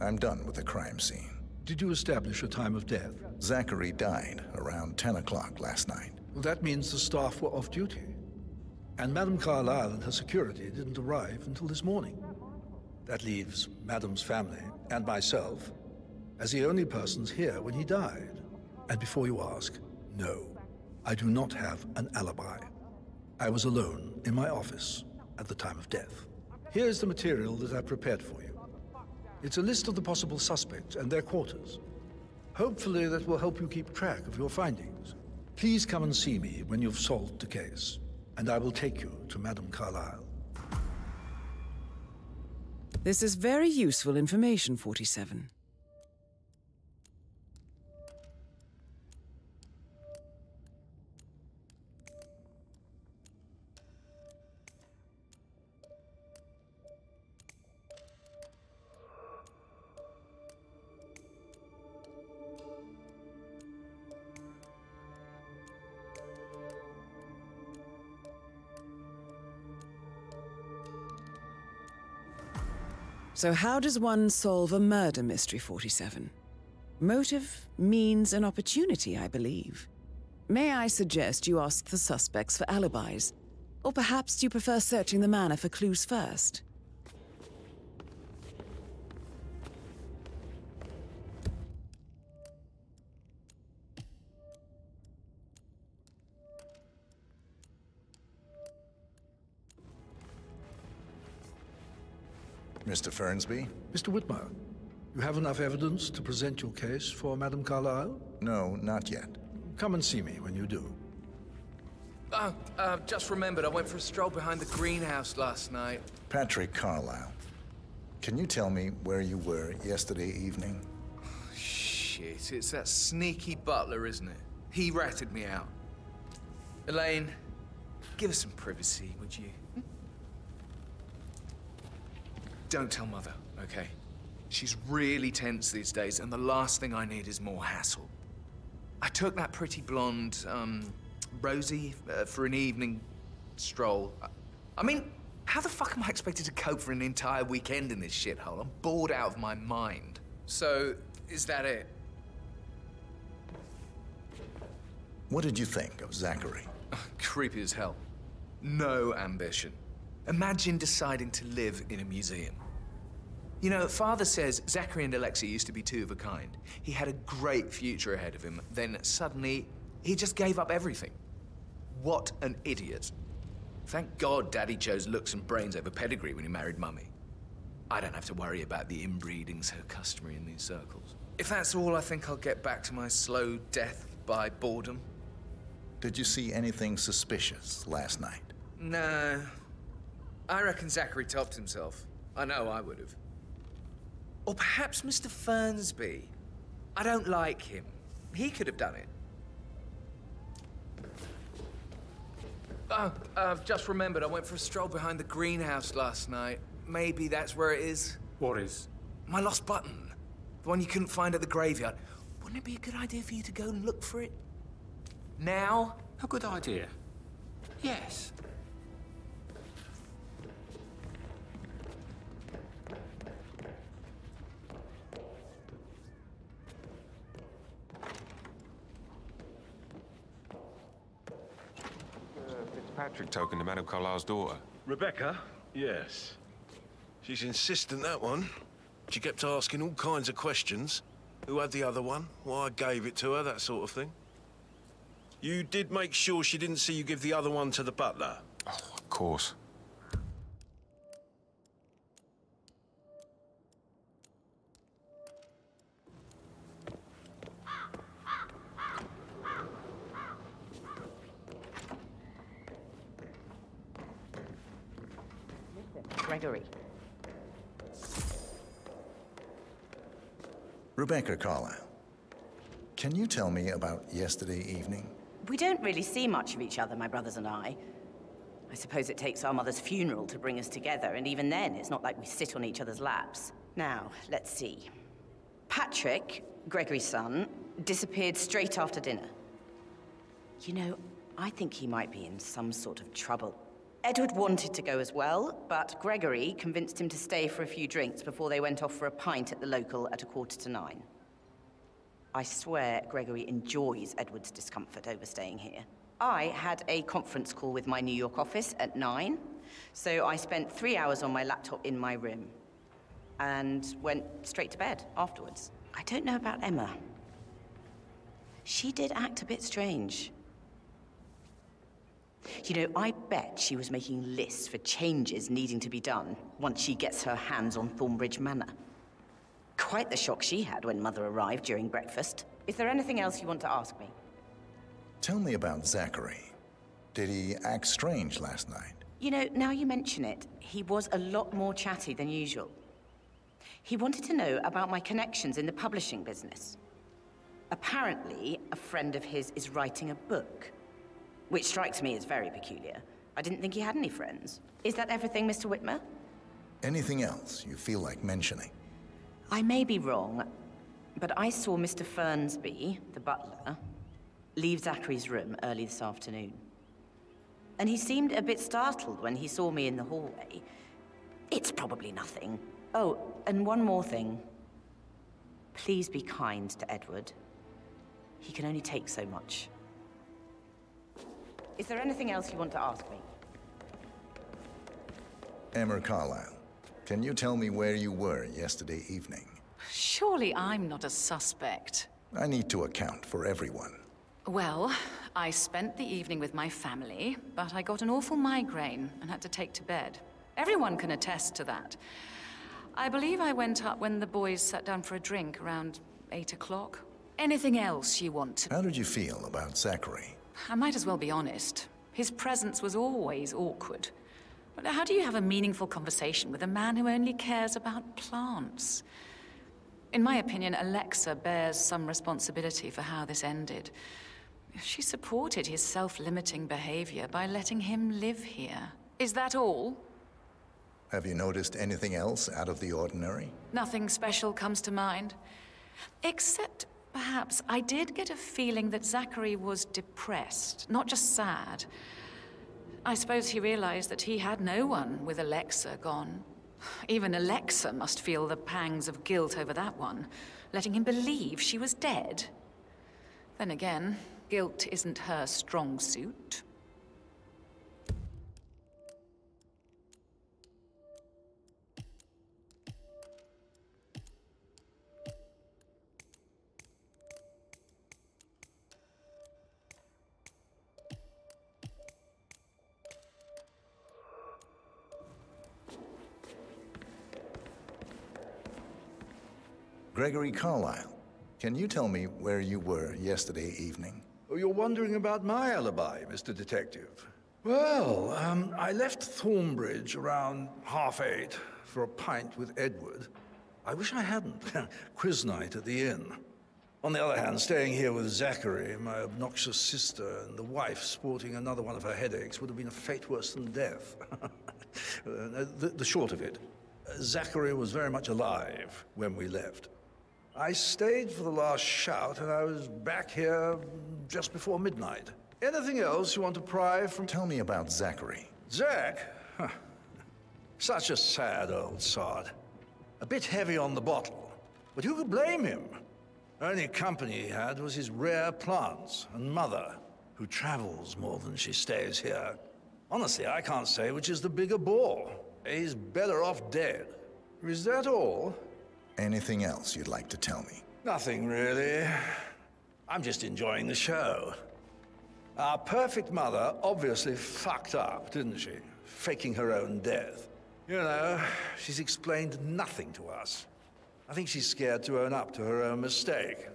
I'm done with the crime scene. Did you establish a time of death? Zachary died around 10 o'clock last night. Well, that means the staff were off duty. And Madame Carlyle and her security didn't arrive until this morning. That leaves Madame's family and myself as the only persons here when he died. And before you ask, no, I do not have an alibi. I was alone in my office at the time of death. Here's the material that I prepared for you. It's a list of the possible suspects and their quarters. Hopefully that will help you keep track of your findings. Please come and see me when you've solved the case, and I will take you to Madame Carlyle. This is very useful information, 47. So how does one solve a murder mystery, 47? Motive, means, and opportunity, I believe. May I suggest you ask the suspects for alibis? Or perhaps do you prefer searching the manor for clues first? Mr. Fernsby? Mr. Whitmer, you have enough evidence to present your case for Madame Carlyle? No, not yet. Come and see me when you do. Just remembered I went for a stroll behind the greenhouse last night. Patrick Carlyle. Can you tell me where you were yesterday evening? Shit, it's that sneaky butler, isn't it? He ratted me out. Elaine, give us some privacy, would you? Don't tell Mother, okay? She's really tense these days, and the last thing I need is more hassle. I took that pretty blonde, Rosie, for an evening stroll. I mean, how the fuck am I expected to cope for an entire weekend in this shithole? I'm bored out of my mind. So, is that it? What did you think of Zachary? Creepy as hell. No ambition. Imagine deciding to live in a museum. You know, Father says Zachary and Alexia used to be two of a kind. He had a great future ahead of him, then suddenly, he just gave up everything. What an idiot. Thank God Daddy chose looks and brains over pedigree when he married Mummy. I don't have to worry about the inbreeding so customary in these circles. If that's all, I think I'll get back to my slow death by boredom. Did you see anything suspicious last night? No. I reckon Zachary topped himself. I know I would have. Or perhaps Mr. Fernsby. I don't like him. He could have done it. Just remembered I went for a stroll behind the greenhouse last night. Maybe that's where it is. What is? My lost button. The one you couldn't find at the graveyard. Wouldn't it be a good idea for you to go and look for it? Now? A good idea. Yes. Patrick token to Madame Carlyle's daughter. Rebecca? Yes. She's insistent, that one. She kept asking all kinds of questions. Who had the other one? Why I gave it to her, that sort of thing. You did make sure she didn't see you give the other one to the butler? Oh, of course. Gregory. Rebecca Carlyle. Can you tell me about yesterday evening? We don't really see much of each other, my brothers and I. I suppose it takes our mother's funeral to bring us together, and even then, it's not like we sit on each other's laps. Now, let's see. Patrick, Gregory's son, disappeared straight after dinner. You know, I think he might be in some sort of trouble. Edward wanted to go as well, but Gregory convinced him to stay for a few drinks before they went off for a pint at the local at 9:15. I swear Gregory enjoys Edward's discomfort over staying here. I had a conference call with my New York office at 9, so I spent 3 hours on my laptop in my room and went straight to bed afterwards. I don't know about Emma. She did act a bit strange. You know, I bet she was making lists for changes needing to be done once she gets her hands on Thornbridge Manor. Quite the shock she had when Mother arrived during breakfast. Is there anything else you want to ask me? Tell me about Zachary. Did he act strange last night? You know, now you mention it, he was a lot more chatty than usual. He wanted to know about my connections in the publishing business. Apparently, a friend of his is writing a book, which strikes me as very peculiar. I didn't think he had any friends. Is that everything, Mr. Whitmer? Anything else you feel like mentioning? I may be wrong, but I saw Mr. Fernsby, the butler, leave Zachary's room early this afternoon. And he seemed a bit startled when he saw me in the hallway. It's probably nothing. Oh, and one more thing. Please be kind to Edward. He can only take so much. Is there anything else you want to ask me? Emma Carlyle, can you tell me where you were yesterday evening? Surely I'm not a suspect. I need to account for everyone. Well, I spent the evening with my family, but I got an awful migraine and had to take to bed. Everyone can attest to that. I believe I went up when the boys sat down for a drink around 8 o'clock. Anything else you want to... How did you feel about Zachary? I might as well be honest. His presence was always awkward. But how do you have a meaningful conversation with a man who only cares about plants? In my opinion, Alexa bears some responsibility for how this ended. She supported his self-limiting behavior by letting him live here. Is that all? Have you noticed anything else out of the ordinary? Nothing special comes to mind. Except, perhaps, I did get a feeling that Zachary was depressed, not just sad. I suppose he realized that he had no one with Alexa gone. Even Alexa must feel the pangs of guilt over that one, letting him believe she was dead. Then again, guilt isn't her strong suit. Gregory Carlyle, can you tell me where you were yesterday evening? Oh, you're wondering about my alibi, Mr. Detective. Well, I left Thornbridge around 8:30 for a pint with Edward. I wish I hadn't. Quiz night at the inn. On the other hand, staying here with Zachary, my obnoxious sister, and the wife sporting another one of her headaches would have been a fate worse than death. The short of it, Zachary was very much alive when we left. I stayed for the last shout, and I was back here just before midnight. Anything else you want to pry from... Tell me about Zachary. Zach? Huh. Such a sad old sod. A bit heavy on the bottle, but who could blame him? Only company he had was his rare plants and Mother, who travels more than she stays here. Honestly, I can't say which is the bigger bore. He's better off dead. Is that all? Anything else you'd like to tell me? Nothing, really. I'm just enjoying the show. Our perfect mother obviously fucked up, didn't she? Faking her own death. You know, she's explained nothing to us. I think she's scared to own up to her own mistake.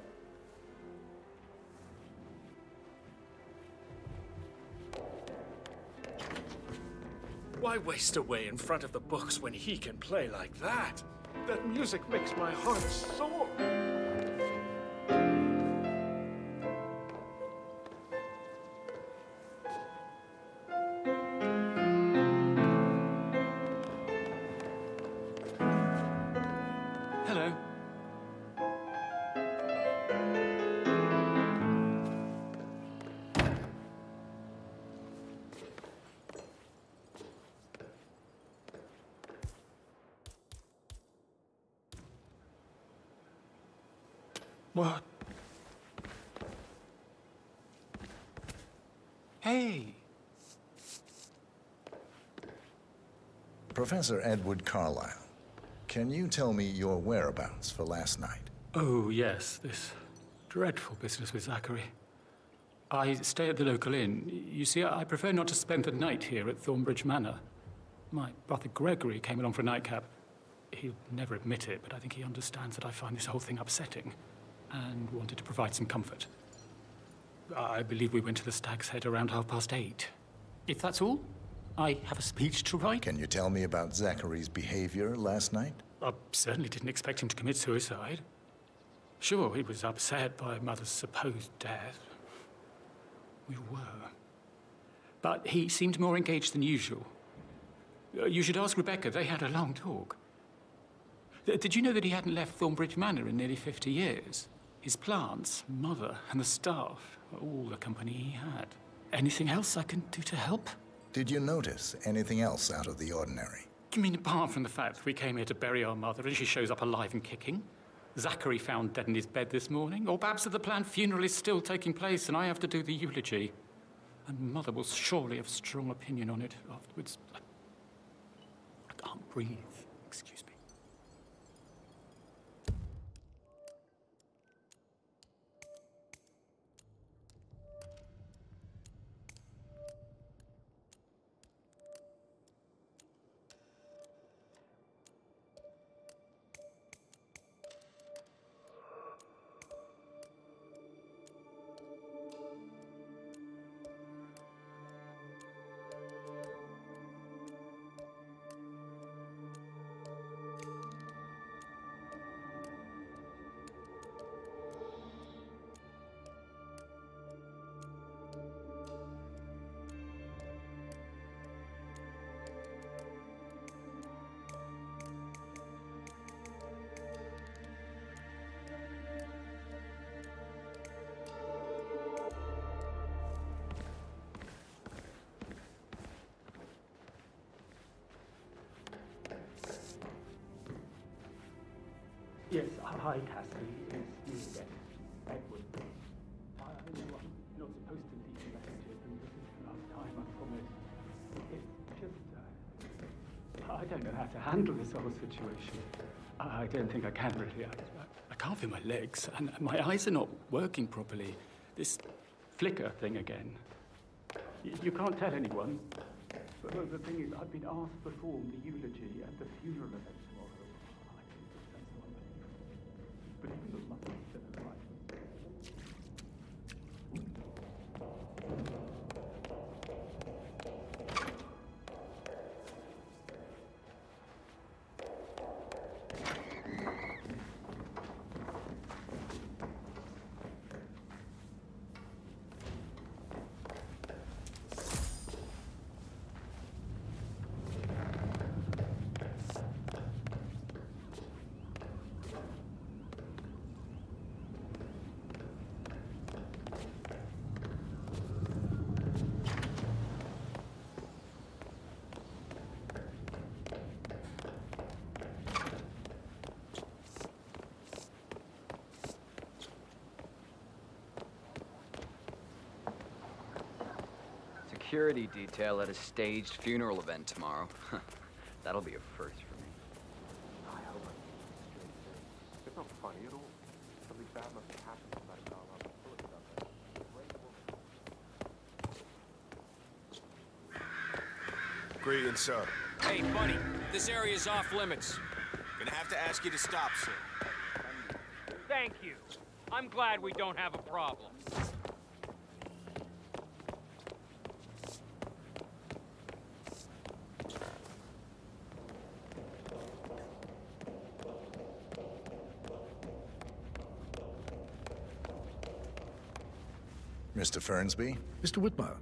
Why waste away in front of the books when he can play like that? That music makes my heart soar. Hello. What? Hey. Professor Edward Carlyle, can you tell me your whereabouts for last night? Oh, yes, this dreadful business with Zachary. I stay at the local inn. You see, I prefer not to spend the night here at Thornbridge Manor. My brother Gregory came along for a nightcap. He'll never admit it, but I think he understands that I find this whole thing upsetting and wanted to provide some comfort. I believe we went to the Stag's Head around 8:30. If that's all, I have a speech to write. Can you tell me about Zachary's behavior last night? I certainly didn't expect him to commit suicide. Sure, he was upset by Mother's supposed death. We were. But he seemed more engaged than usual. You should ask Rebecca. They had a long talk. Did you know that he hadn't left Thornbridge Manor in nearly 50 years? His plants, Mother, and the staff were all the company he had. Anything else I can do to help? Did you notice anything else out of the ordinary? You mean apart from the fact that we came here to bury our mother and she shows up alive and kicking? Zachary found dead in his bed this morning? Or perhaps that the planned funeral is still taking place and I have to do the eulogy? And Mother will surely have a strong opinion on it afterwards. I can't breathe. Excuse me. Yes, hi, Cassie. It's me again, Edward. I know I'm not supposed to leave messages, and this is the last time, I promise. It's just, I don't know how to handle this whole situation. I don't think I can really. I can't feel my legs, and my eyes are not working properly. This flicker thing again. You can't tell anyone, but the thing is, I've been asked to perform the eulogy at the funeral event tomorrow. But even though Mother said it right. Security detail at a staged funeral event tomorrow. That'll be a first for me. I hope I can straight through. It's not funny at all. Something bad must have happened to that Carlisle. Greetings, sir. Hey, buddy, this area is off limits. Gonna have to ask you to stop, sir. Thank you. I'm glad we don't have a problem. Mr. Fernsby? Mr. Whitmer,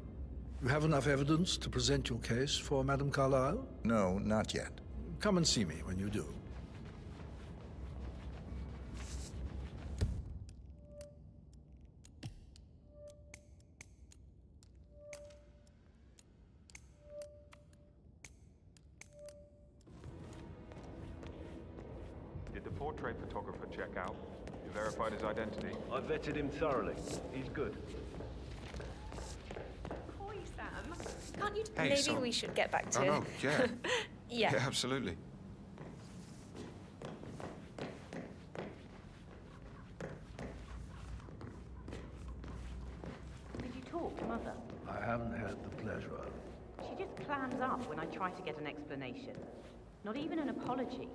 you have enough evidence to present your case for Madame Carlyle? No, not yet. Come and see me when you do. Did the portrait photographer check out? You verified his identity? I vetted him thoroughly. He's good. Boy, Sam. Can't you... Hey, Maybe so- we should get back to... Oh, no, yeah. Yeah. Yeah, absolutely. Did you clams up when I try to get an explanation. Not even an apology.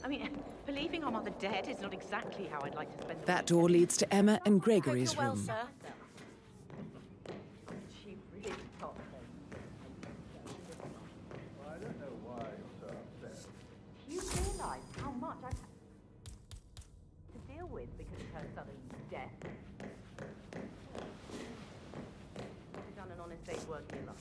I mean, believing our mother dead is not exactly how I'd like to spend the That door leads to Emma and Gregory's well, room. sir. She really topped them. Well, I don't know why you're so upset. Do you realise how much I've had to deal with because of her sudden death? She's done an honest day's work here, love.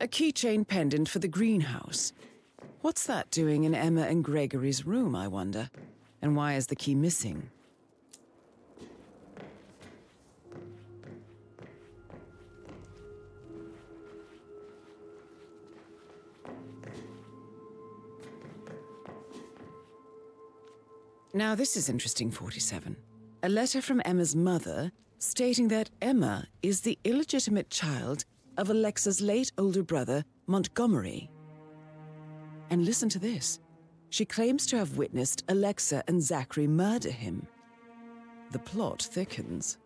A keychain pendant for the greenhouse. What's that doing in Emma and Gregory's room, I wonder? And why is the key missing? Now this is interesting, 47. A letter from Emma's mother stating that Emma is the illegitimate child of Alexa's late older brother, Montgomery. And listen to this. She claims to have witnessed Alexa and Zachary murder him. The plot thickens.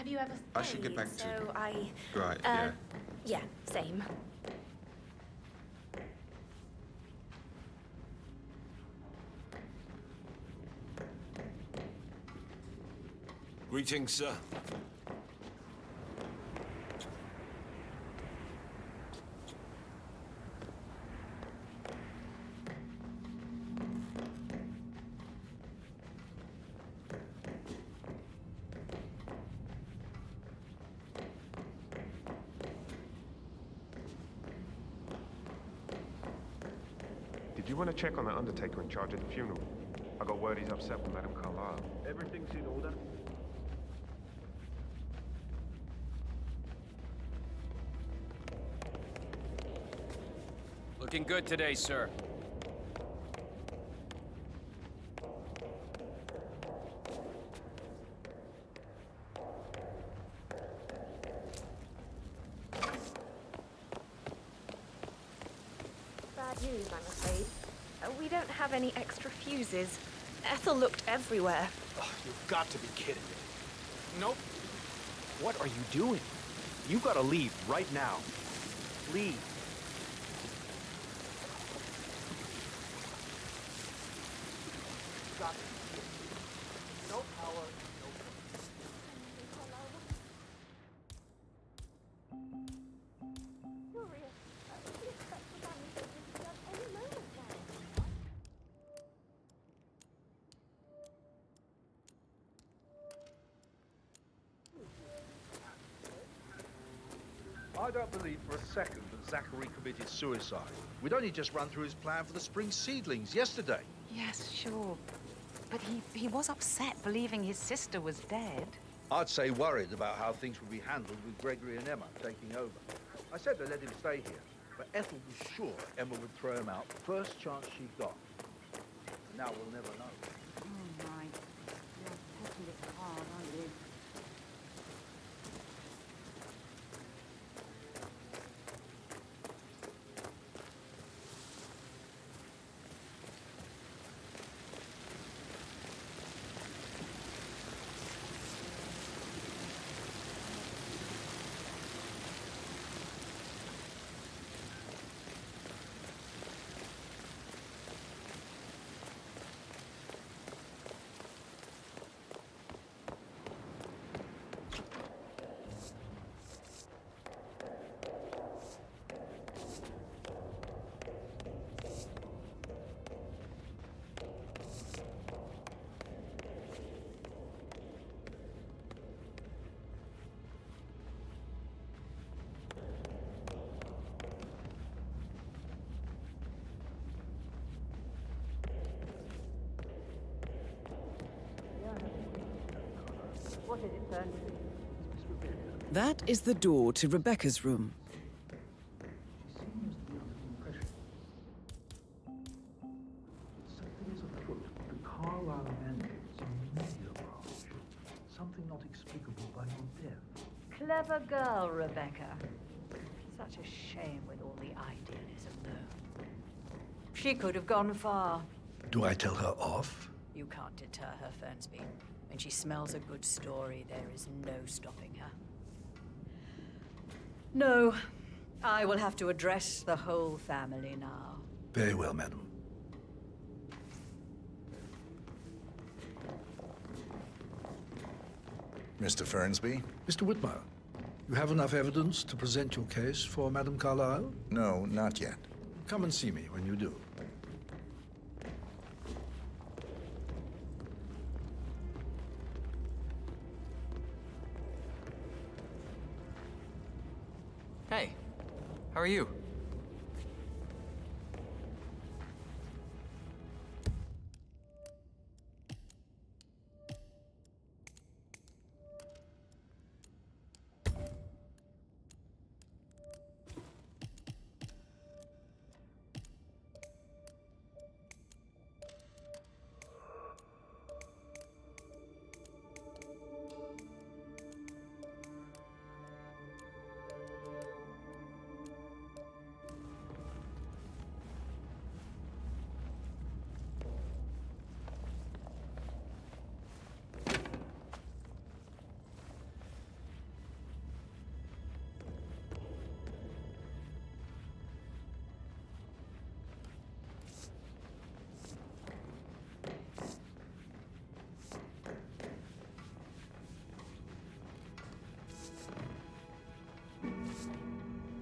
Have you ever I should get back to... So I... Right, yeah. Yeah, same. Greetings, sir. Did you want to check on the undertaker in charge of the funeral? I got word he's upset with Madame Carlyle. Everything's in order. Looking good today, sir. Bad news, I'm afraid. We don't have any extra fuses. Ethel looked everywhere. Oh, you've got to be kidding me. Nope. What are you doing? You gotta leave right now. Leave. got to see it. No power, no voice. Furious. We expect the family business to start any moment now. I don't believe for a second that Zachary committed suicide. We'd only just run through his plan for the spring seedlings yesterday. Yes, sure. But he was upset believing his sister was dead. I'd say worried about how things would be handled with Gregory and Emma taking over. I said to let him stay here, but Ethel was sure Emma would throw him out the first chance she got. Now we'll never know. Oh, my. You're pushing this hard, aren't you? What is it, Fern? That is the door to Rebecca's room. Something is afoot. The Carlisle mandates a media branch. Something not explicable by your death. Clever girl, Rebecca. Such a shame with all the idealism, though. She could have gone far. Do I tell her off? You can't deter her, Fernsby. When she smells a good story, there is no stopping her. No, I will have to address the whole family now. Very well, madam. Mr. Fernsby? Mr. Whitmire, you have enough evidence to present your case for Madame Carlyle? No, not yet. Come and see me when you do. Hey, how are you?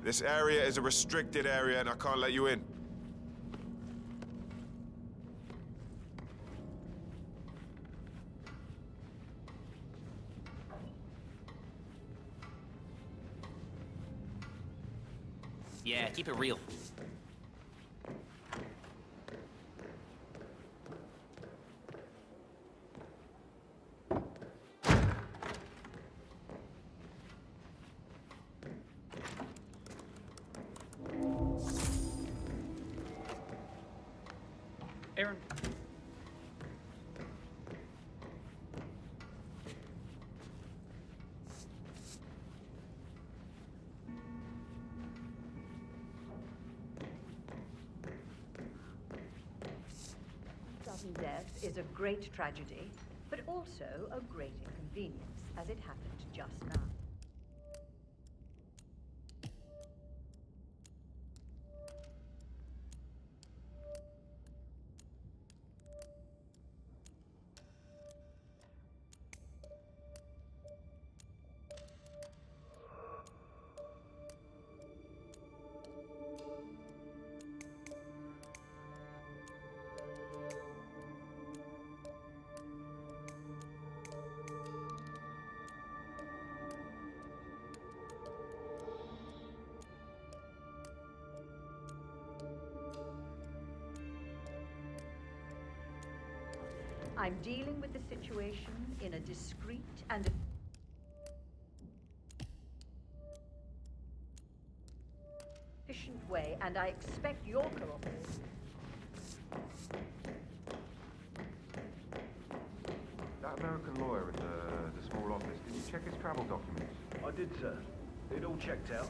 This area is a restricted area and I can't let you in. Yeah, keep it real. Aaron. Sudden death is a great tragedy, but also a great inconvenience, as it happened just now. I'm dealing with the situation in a discreet and efficient way, and I expect your cooperation. That American lawyer in the small office, did you check his travel documents? I did, sir. It all checked out.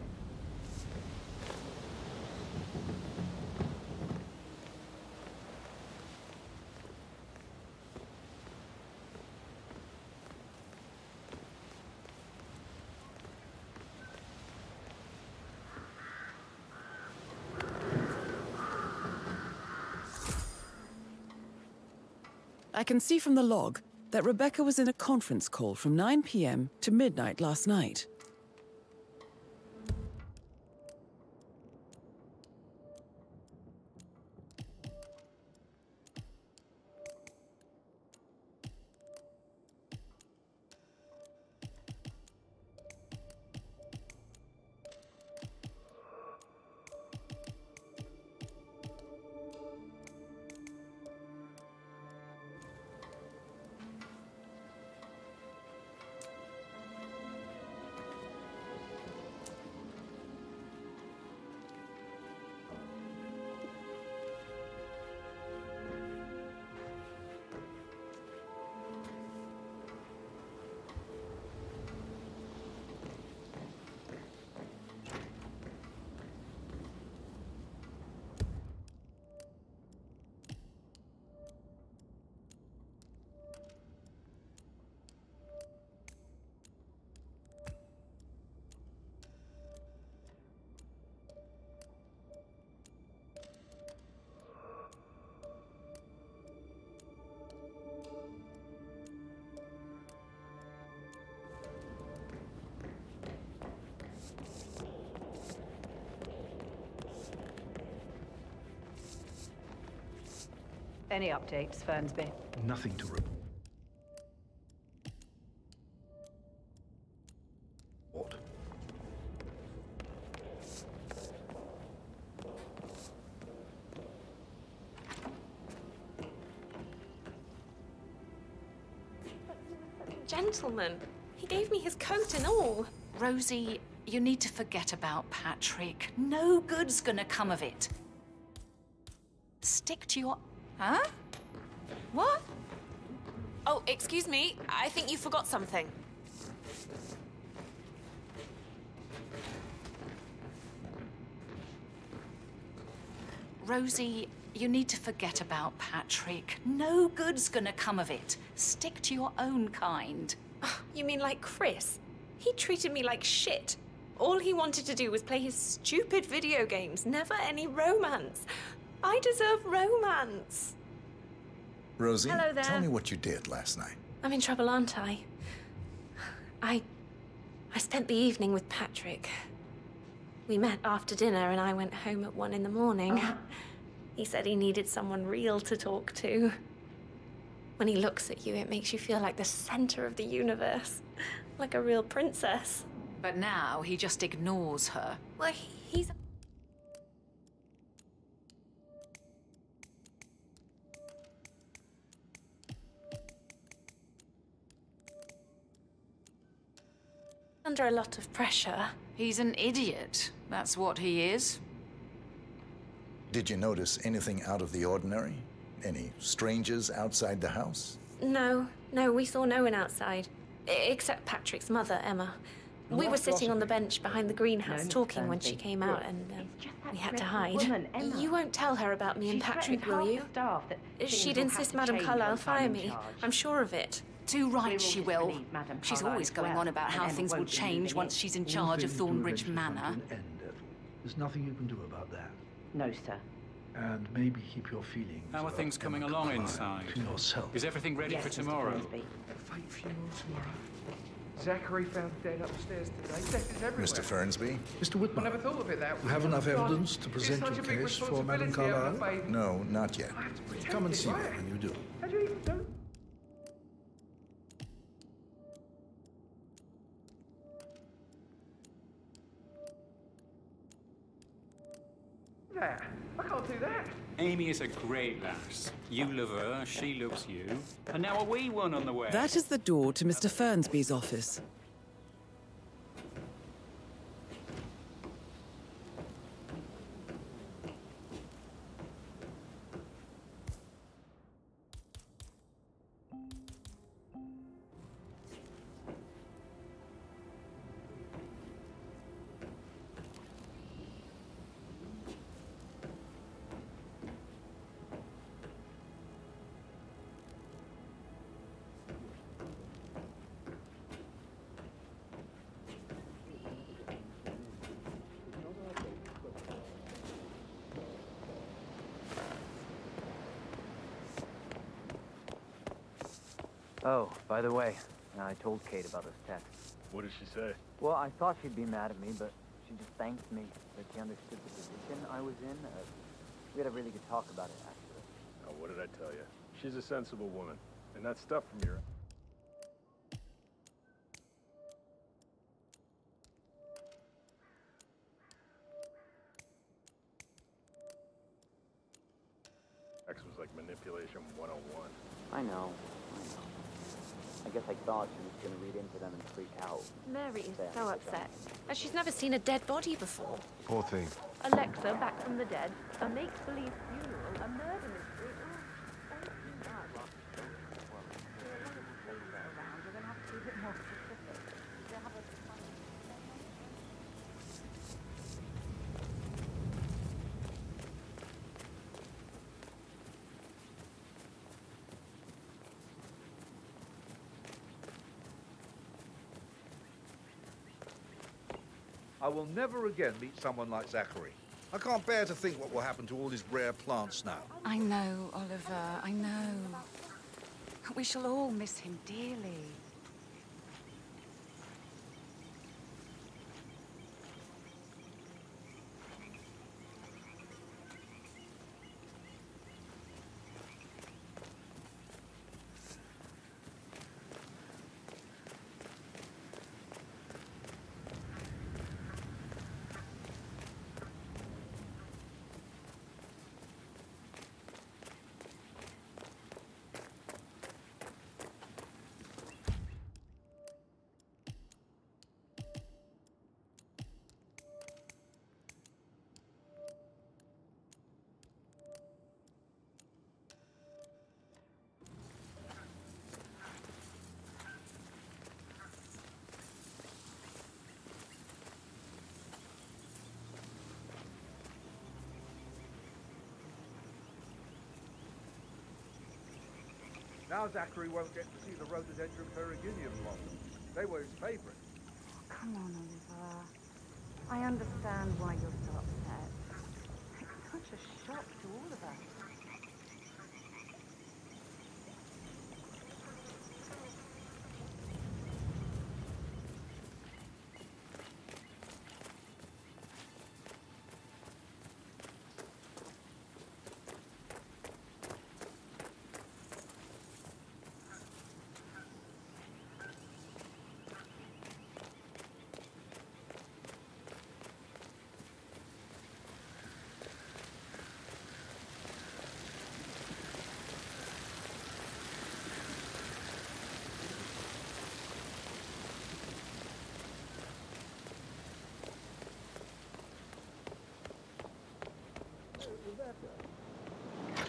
I can see from the log that Rebecca was in a conference call from 9 p.m. to midnight last night. Any updates, Fernsby? Nothing to report. Gentleman. He gave me his coat and all. Rosie, you need to forget about Patrick. No good's gonna come of it. Stick to your... Huh? What? Oh, excuse me. I think you forgot something. Rosie, you need to forget about Patrick. No good's gonna come of it. Stick to your own kind. You mean like Chris? He treated me like shit. All he wanted to do was play his stupid video games, never any romance. I deserve romance. Rosie, Hello there. tell me what you did last night. I'm in trouble, aren't I? I spent the evening with Patrick. We met after dinner and I went home at 1 in the morning. He said he needed someone real to talk to. When he looks at you, it makes you feel like the center of the universe. Like a real princess. But now he just ignores her. Well, he's... under a lot of pressure. He's an idiot. That's what he is. Did you notice anything out of the ordinary? Any strangers outside the house? No, we saw no one outside. Except Patrick's mother, Emma. We were sitting on the bench behind the greenhouse talking when she came out and we had to hide. You won't tell her about me and Patrick, will you? She'd insist Madame Carlyle fire me. I'm sure of it. Too right she will. She's always going on about how things will change once she's in charge of Thornbridge Manor. There's nothing you can do about that. No, sir. And maybe keep your feelings. How are things coming along inside? To yourself. Is everything ready for tomorrow? Fate funeral tomorrow. Zachary found dead upstairs today. Death is everywhere. Mr. Fernsby? Mr. Whitman, I never thought of it that way. you have enough evidence to present your case for Madame Carlyle? No, not yet. Come and see me when you do. How do you even do? That. I can't do that. Amy is a great lass. You love her, she loves you. And now a wee one on the way. That is the door to Mr. Fernsby's office. Oh, by the way, I told Kate about this text. What did she say? Well, I thought she'd be mad at me, but she just thanked me that she understood the position I was in. We had a really good talk about it, actually. Oh, what did I tell you? She's a sensible woman. And that stuff from your... X was like manipulation 101. I know. I guess I thought she was going to read into them and freak out. Mary is so upset. And she's never seen a dead body before. Poor thing. Alexa back from the dead, a make-believe funeral, a murder mystery. I will never again meet someone like Zachary. I can't bear to think what will happen to all his rare plants now. I know, Oliver, I know. We shall all miss him dearly. Now Zachary won't get to see the rhododendron periginium blossoms. They were his favorite. Come on, Oliver. I understand why you're so upset. It's such a shock to all of us.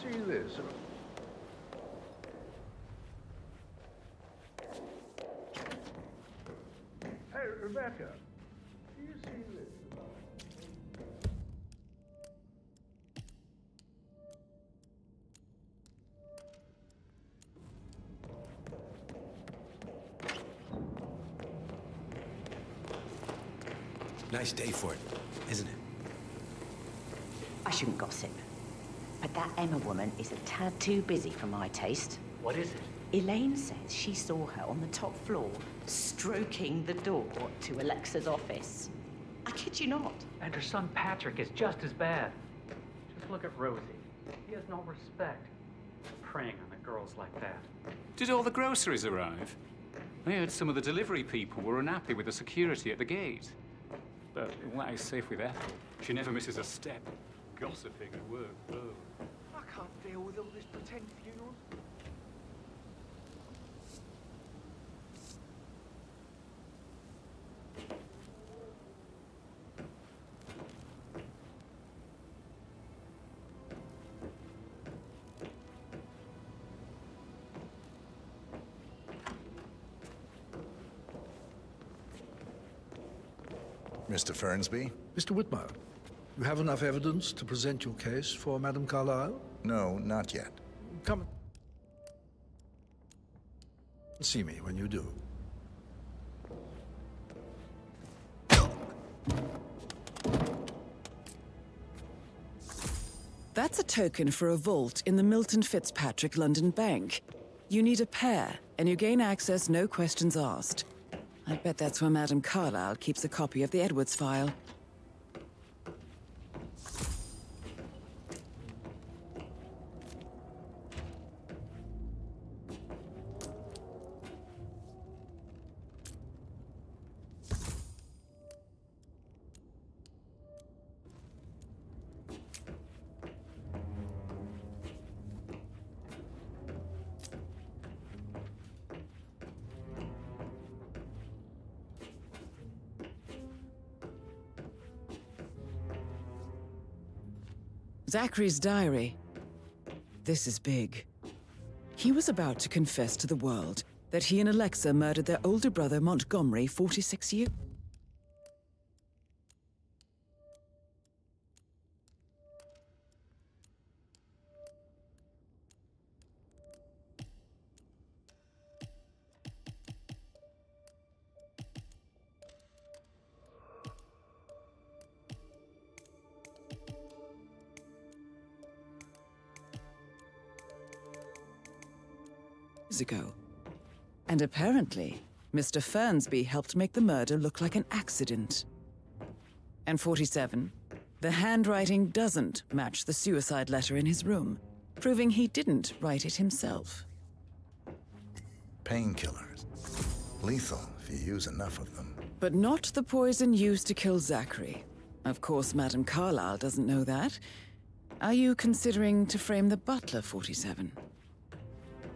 See this? Hey, Rebecca, do you see this? Nice day for it, isn't it? I shouldn't gossip, but that Emma woman is a tad too busy for my taste. What is it? Elaine says she saw her on the top floor, stroking the door to Alexa's office. I kid you not. And her son Patrick is just as bad. Just look at Rosie. He has no respect. Preying on the girls like that. Did all the groceries arrive? I heard some of the delivery people were unhappy with the security at the gate. But that is safe with Ethel. She never misses a step. Gossiping at work, oh. can't deal with all this pretend funeral. Mr. Fernsby? Mr. Whitmer, you have enough evidence to present your case for Madame Carlyle? No, not yet. Come and see me when you do. That's a token for a vault in the Milton Fitzpatrick London Bank. You need a pair, and you gain access no questions asked. I bet that's where Madame Carlyle keeps a copy of the Edwards file. Zachary's diary. This is big. He was about to confess to the world that he and Alexa murdered their older brother Montgomery 46 years. ago. And apparently, Mr. Fernsby helped make the murder look like an accident. And 47, the handwriting doesn't match the suicide letter in his room, proving he didn't write it himself. Painkillers. Lethal if you use enough of them. But not the poison used to kill Zachary. Of course, Madame Carlyle doesn't know that. Are you considering to frame the butler, 47?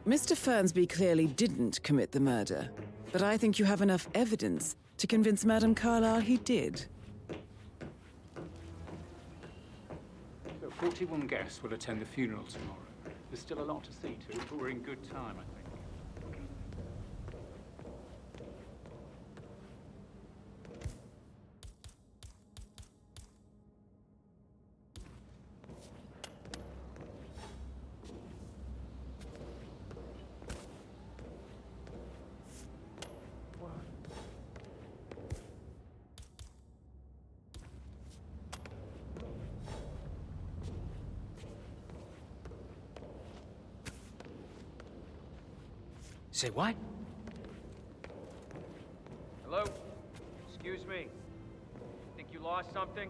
Mr. Fernsby clearly didn't commit the murder, but I think you have enough evidence to convince Madame Carlyle he did. So 41 guests will attend the funeral tomorrow. There's still a lot to see to, but we're in good time, I think. Say what? Hello? Excuse me. Think you lost something?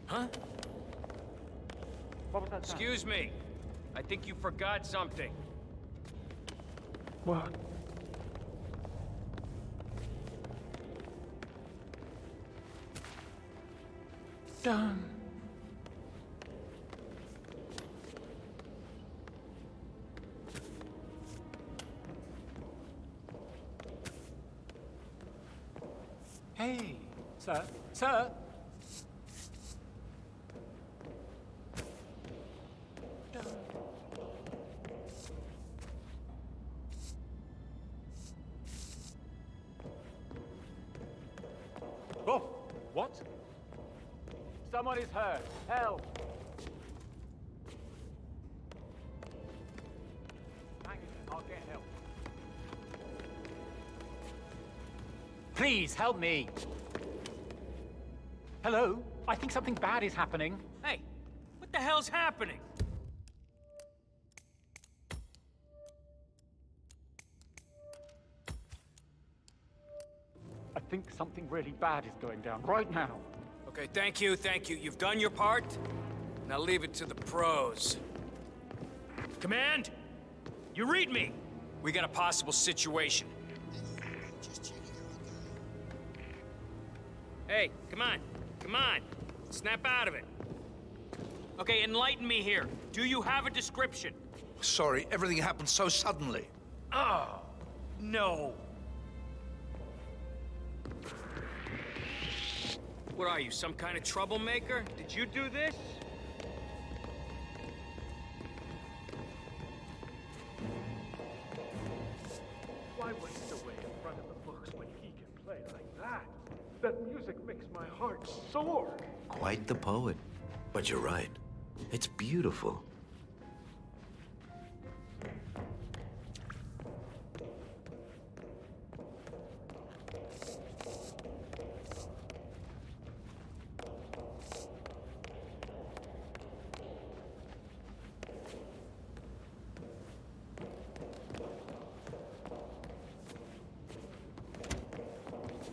Huh? What was that sound? Excuse me. I think you forgot something. What? Done. Hey, sir, sir. Oh, what? Someone is hurt. Help! Hang it, I'll get help. Please help me. Hello? I think something bad is happening. Hey, what the hell's happening? I think something really bad is going down right now. Okay, thank you, thank you. You've done your part. Now leave it to the pros. Command? You read me! We got a possible situation. Hey, come on. Come on. Snap out of it. Okay, enlighten me here. Do you have a description? Sorry, everything happened so suddenly. Oh, no. What are you, some kind of troublemaker? Did you do this? Why waste away in front of the books when he can play like that? That music makes my heart soar. Quite the poet. But you're right. It's beautiful.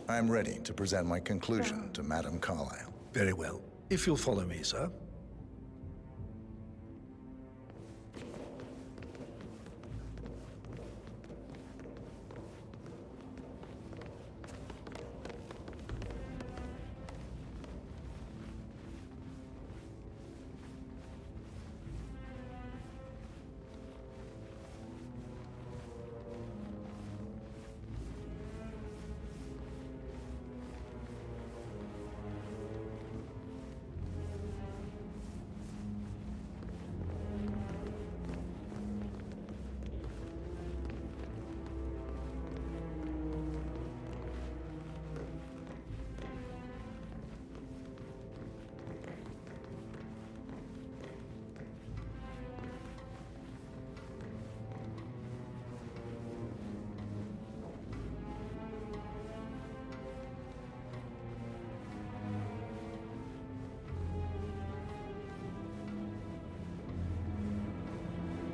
I'm ready to present my conclusion to Madame Carlyle. Very well. If you'll follow me, sir.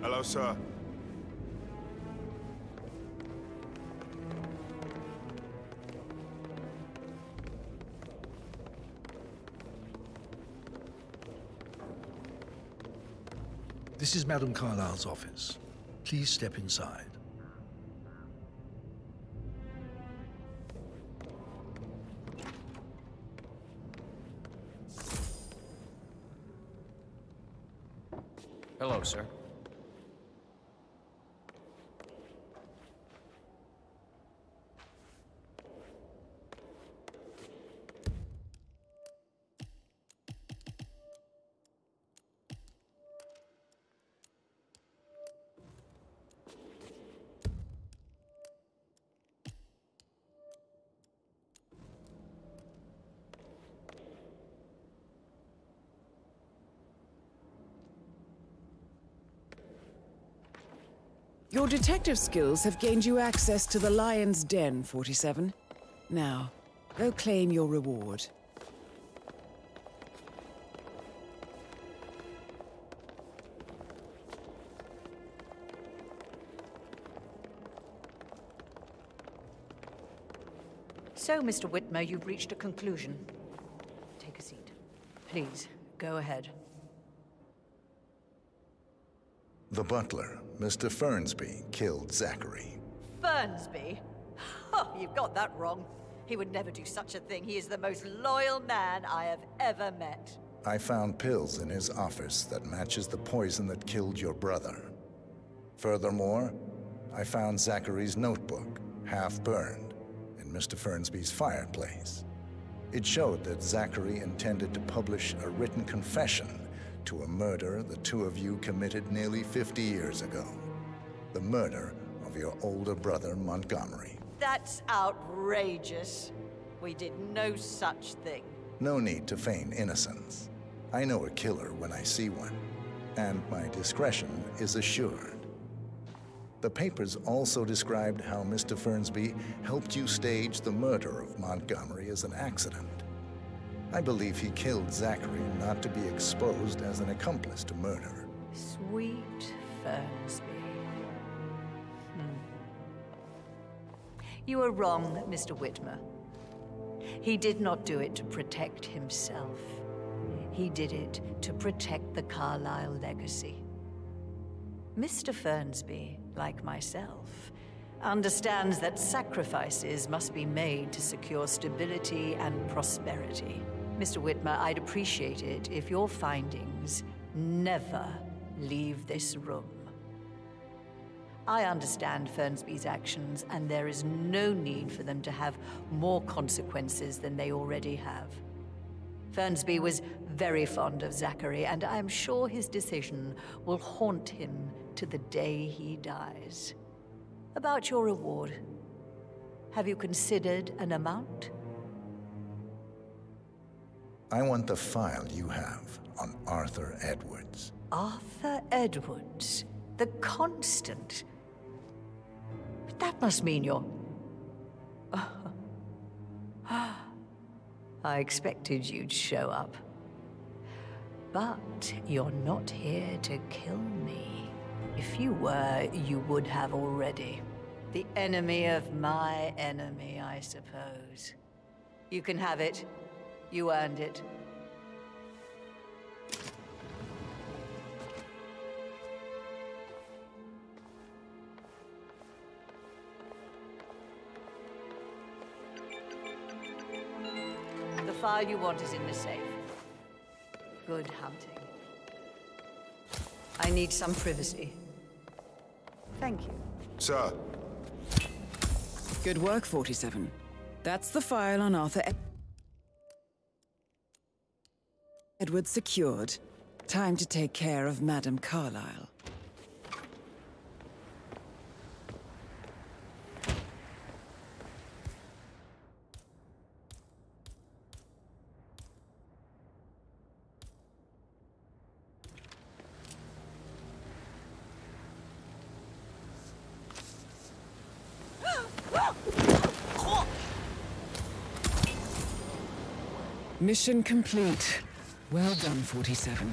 Hello, sir. This is Madame Carlyle's office. Please step inside. Hello, sir. Your detective skills have gained you access to the Lion's Den, 47. Now, go claim your reward. So, Mr. Whitmer, you've reached a conclusion. Take a seat. Please, go ahead. The butler, Mr. Fernsby, killed Zachary. Fernsby? Oh, you've got that wrong. He would never do such a thing. He is the most loyal man I have ever met. I found pills in his office that matches the poison that killed your brother. Furthermore, I found Zachary's notebook, half burned, in Mr. Fernsby's fireplace. It showed that Zachary intended to publish a written confession to a murder the two of you committed nearly 50 years ago. The murder of your older brother, Montgomery. That's outrageous. We did no such thing. No need to feign innocence. I know a killer when I see one, and my discretion is assured. The papers also described how Mr. Fernsby helped you stage the murder of Montgomery as an accident. I believe he killed Zachary not to be exposed as an accomplice to murder. Sweet Fernsby. You are wrong, Mr. Whitmer. He did not do it to protect himself. He did it to protect the Carlyle legacy. Mr. Fernsby, like myself, understands that sacrifices must be made to secure stability and prosperity. Mr. Whitmer, I'd appreciate it if your findings never leave this room. I understand Fernsby's actions, and there is no need for them to have more consequences than they already have. Fernsby was very fond of Zachary, and I'm sure his decision will haunt him to the day he dies. About your reward, have you considered an amount? I want the file you have on Arthur Edwards. Arthur Edwards, the Constant. But that must mean you're... I expected you'd show up. But you're not here to kill me. If you were, you would have already. The enemy of my enemy, I suppose. You can have it. You earned it. The file you want is in the safe. Good hunting. I need some privacy. Thank you. Sir. Good work, 47. That's the file on Arthur Edwards secured. Time to take care of Madame Carlyle. Mission complete. Well done, 47.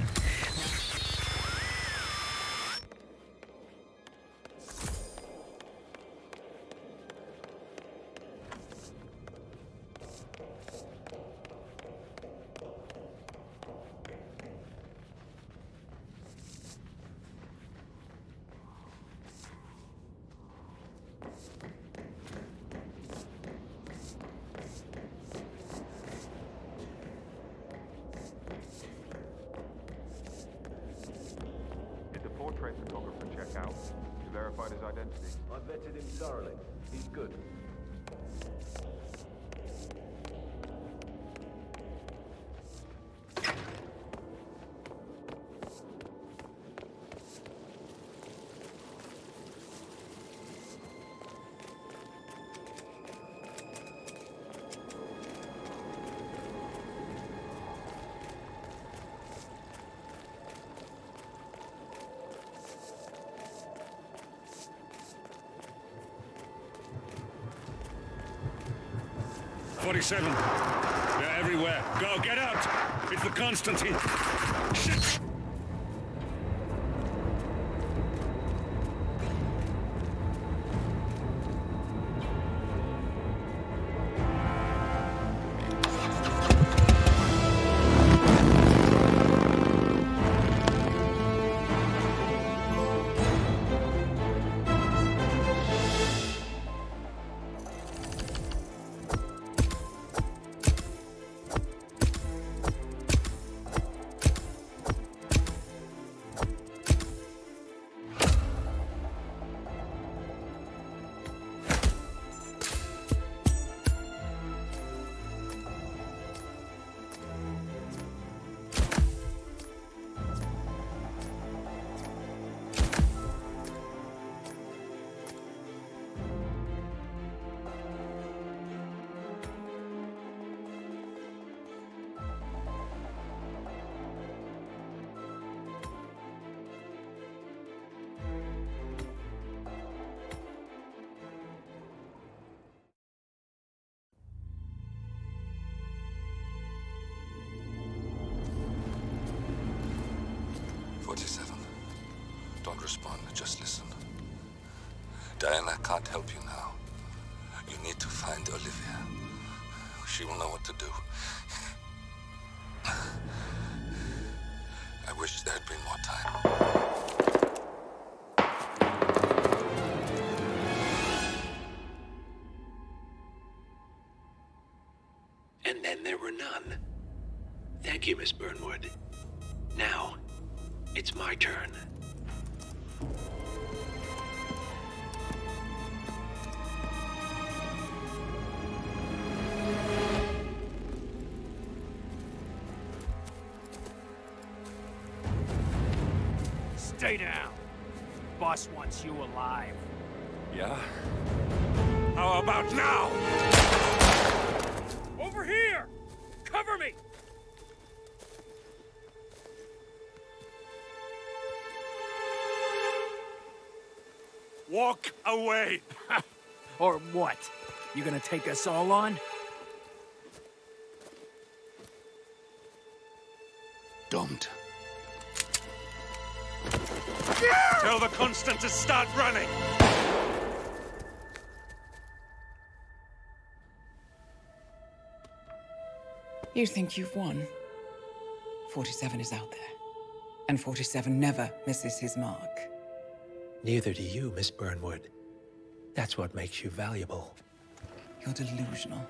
Portrait photographer check out. You verified his identity? I vetted him thoroughly. He's good. .47. They're everywhere. Go, get out! It's the Constantine. Shit! Don't respond, just listen. Diana can't help you now. You need to find Olivia. she will know what to do. I wish there had been more time. And then there were none. Thank you, Miss Burnwood. Now, it's my turn. Stay down. Boss wants you alive. Yeah? How about now? Over here! Cover me! Walk away! Or what? You gonna take us all on? Don't. Tell the Constant to start running! You think you've won? 47 is out there. And 47 never misses his mark. Neither do you, Miss Burnwood. That's what makes you valuable. You're delusional.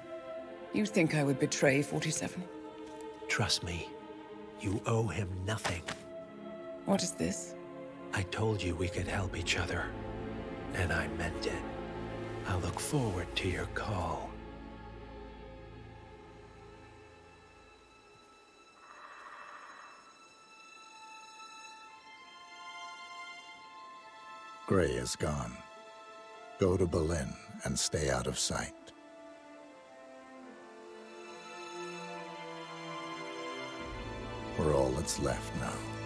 You think I would betray 47? Trust me, you owe him nothing. What is this? I told you we could help each other, and I meant it. I'll look forward to your call. Gray is gone. Go to Berlin and stay out of sight. We're all that's left now.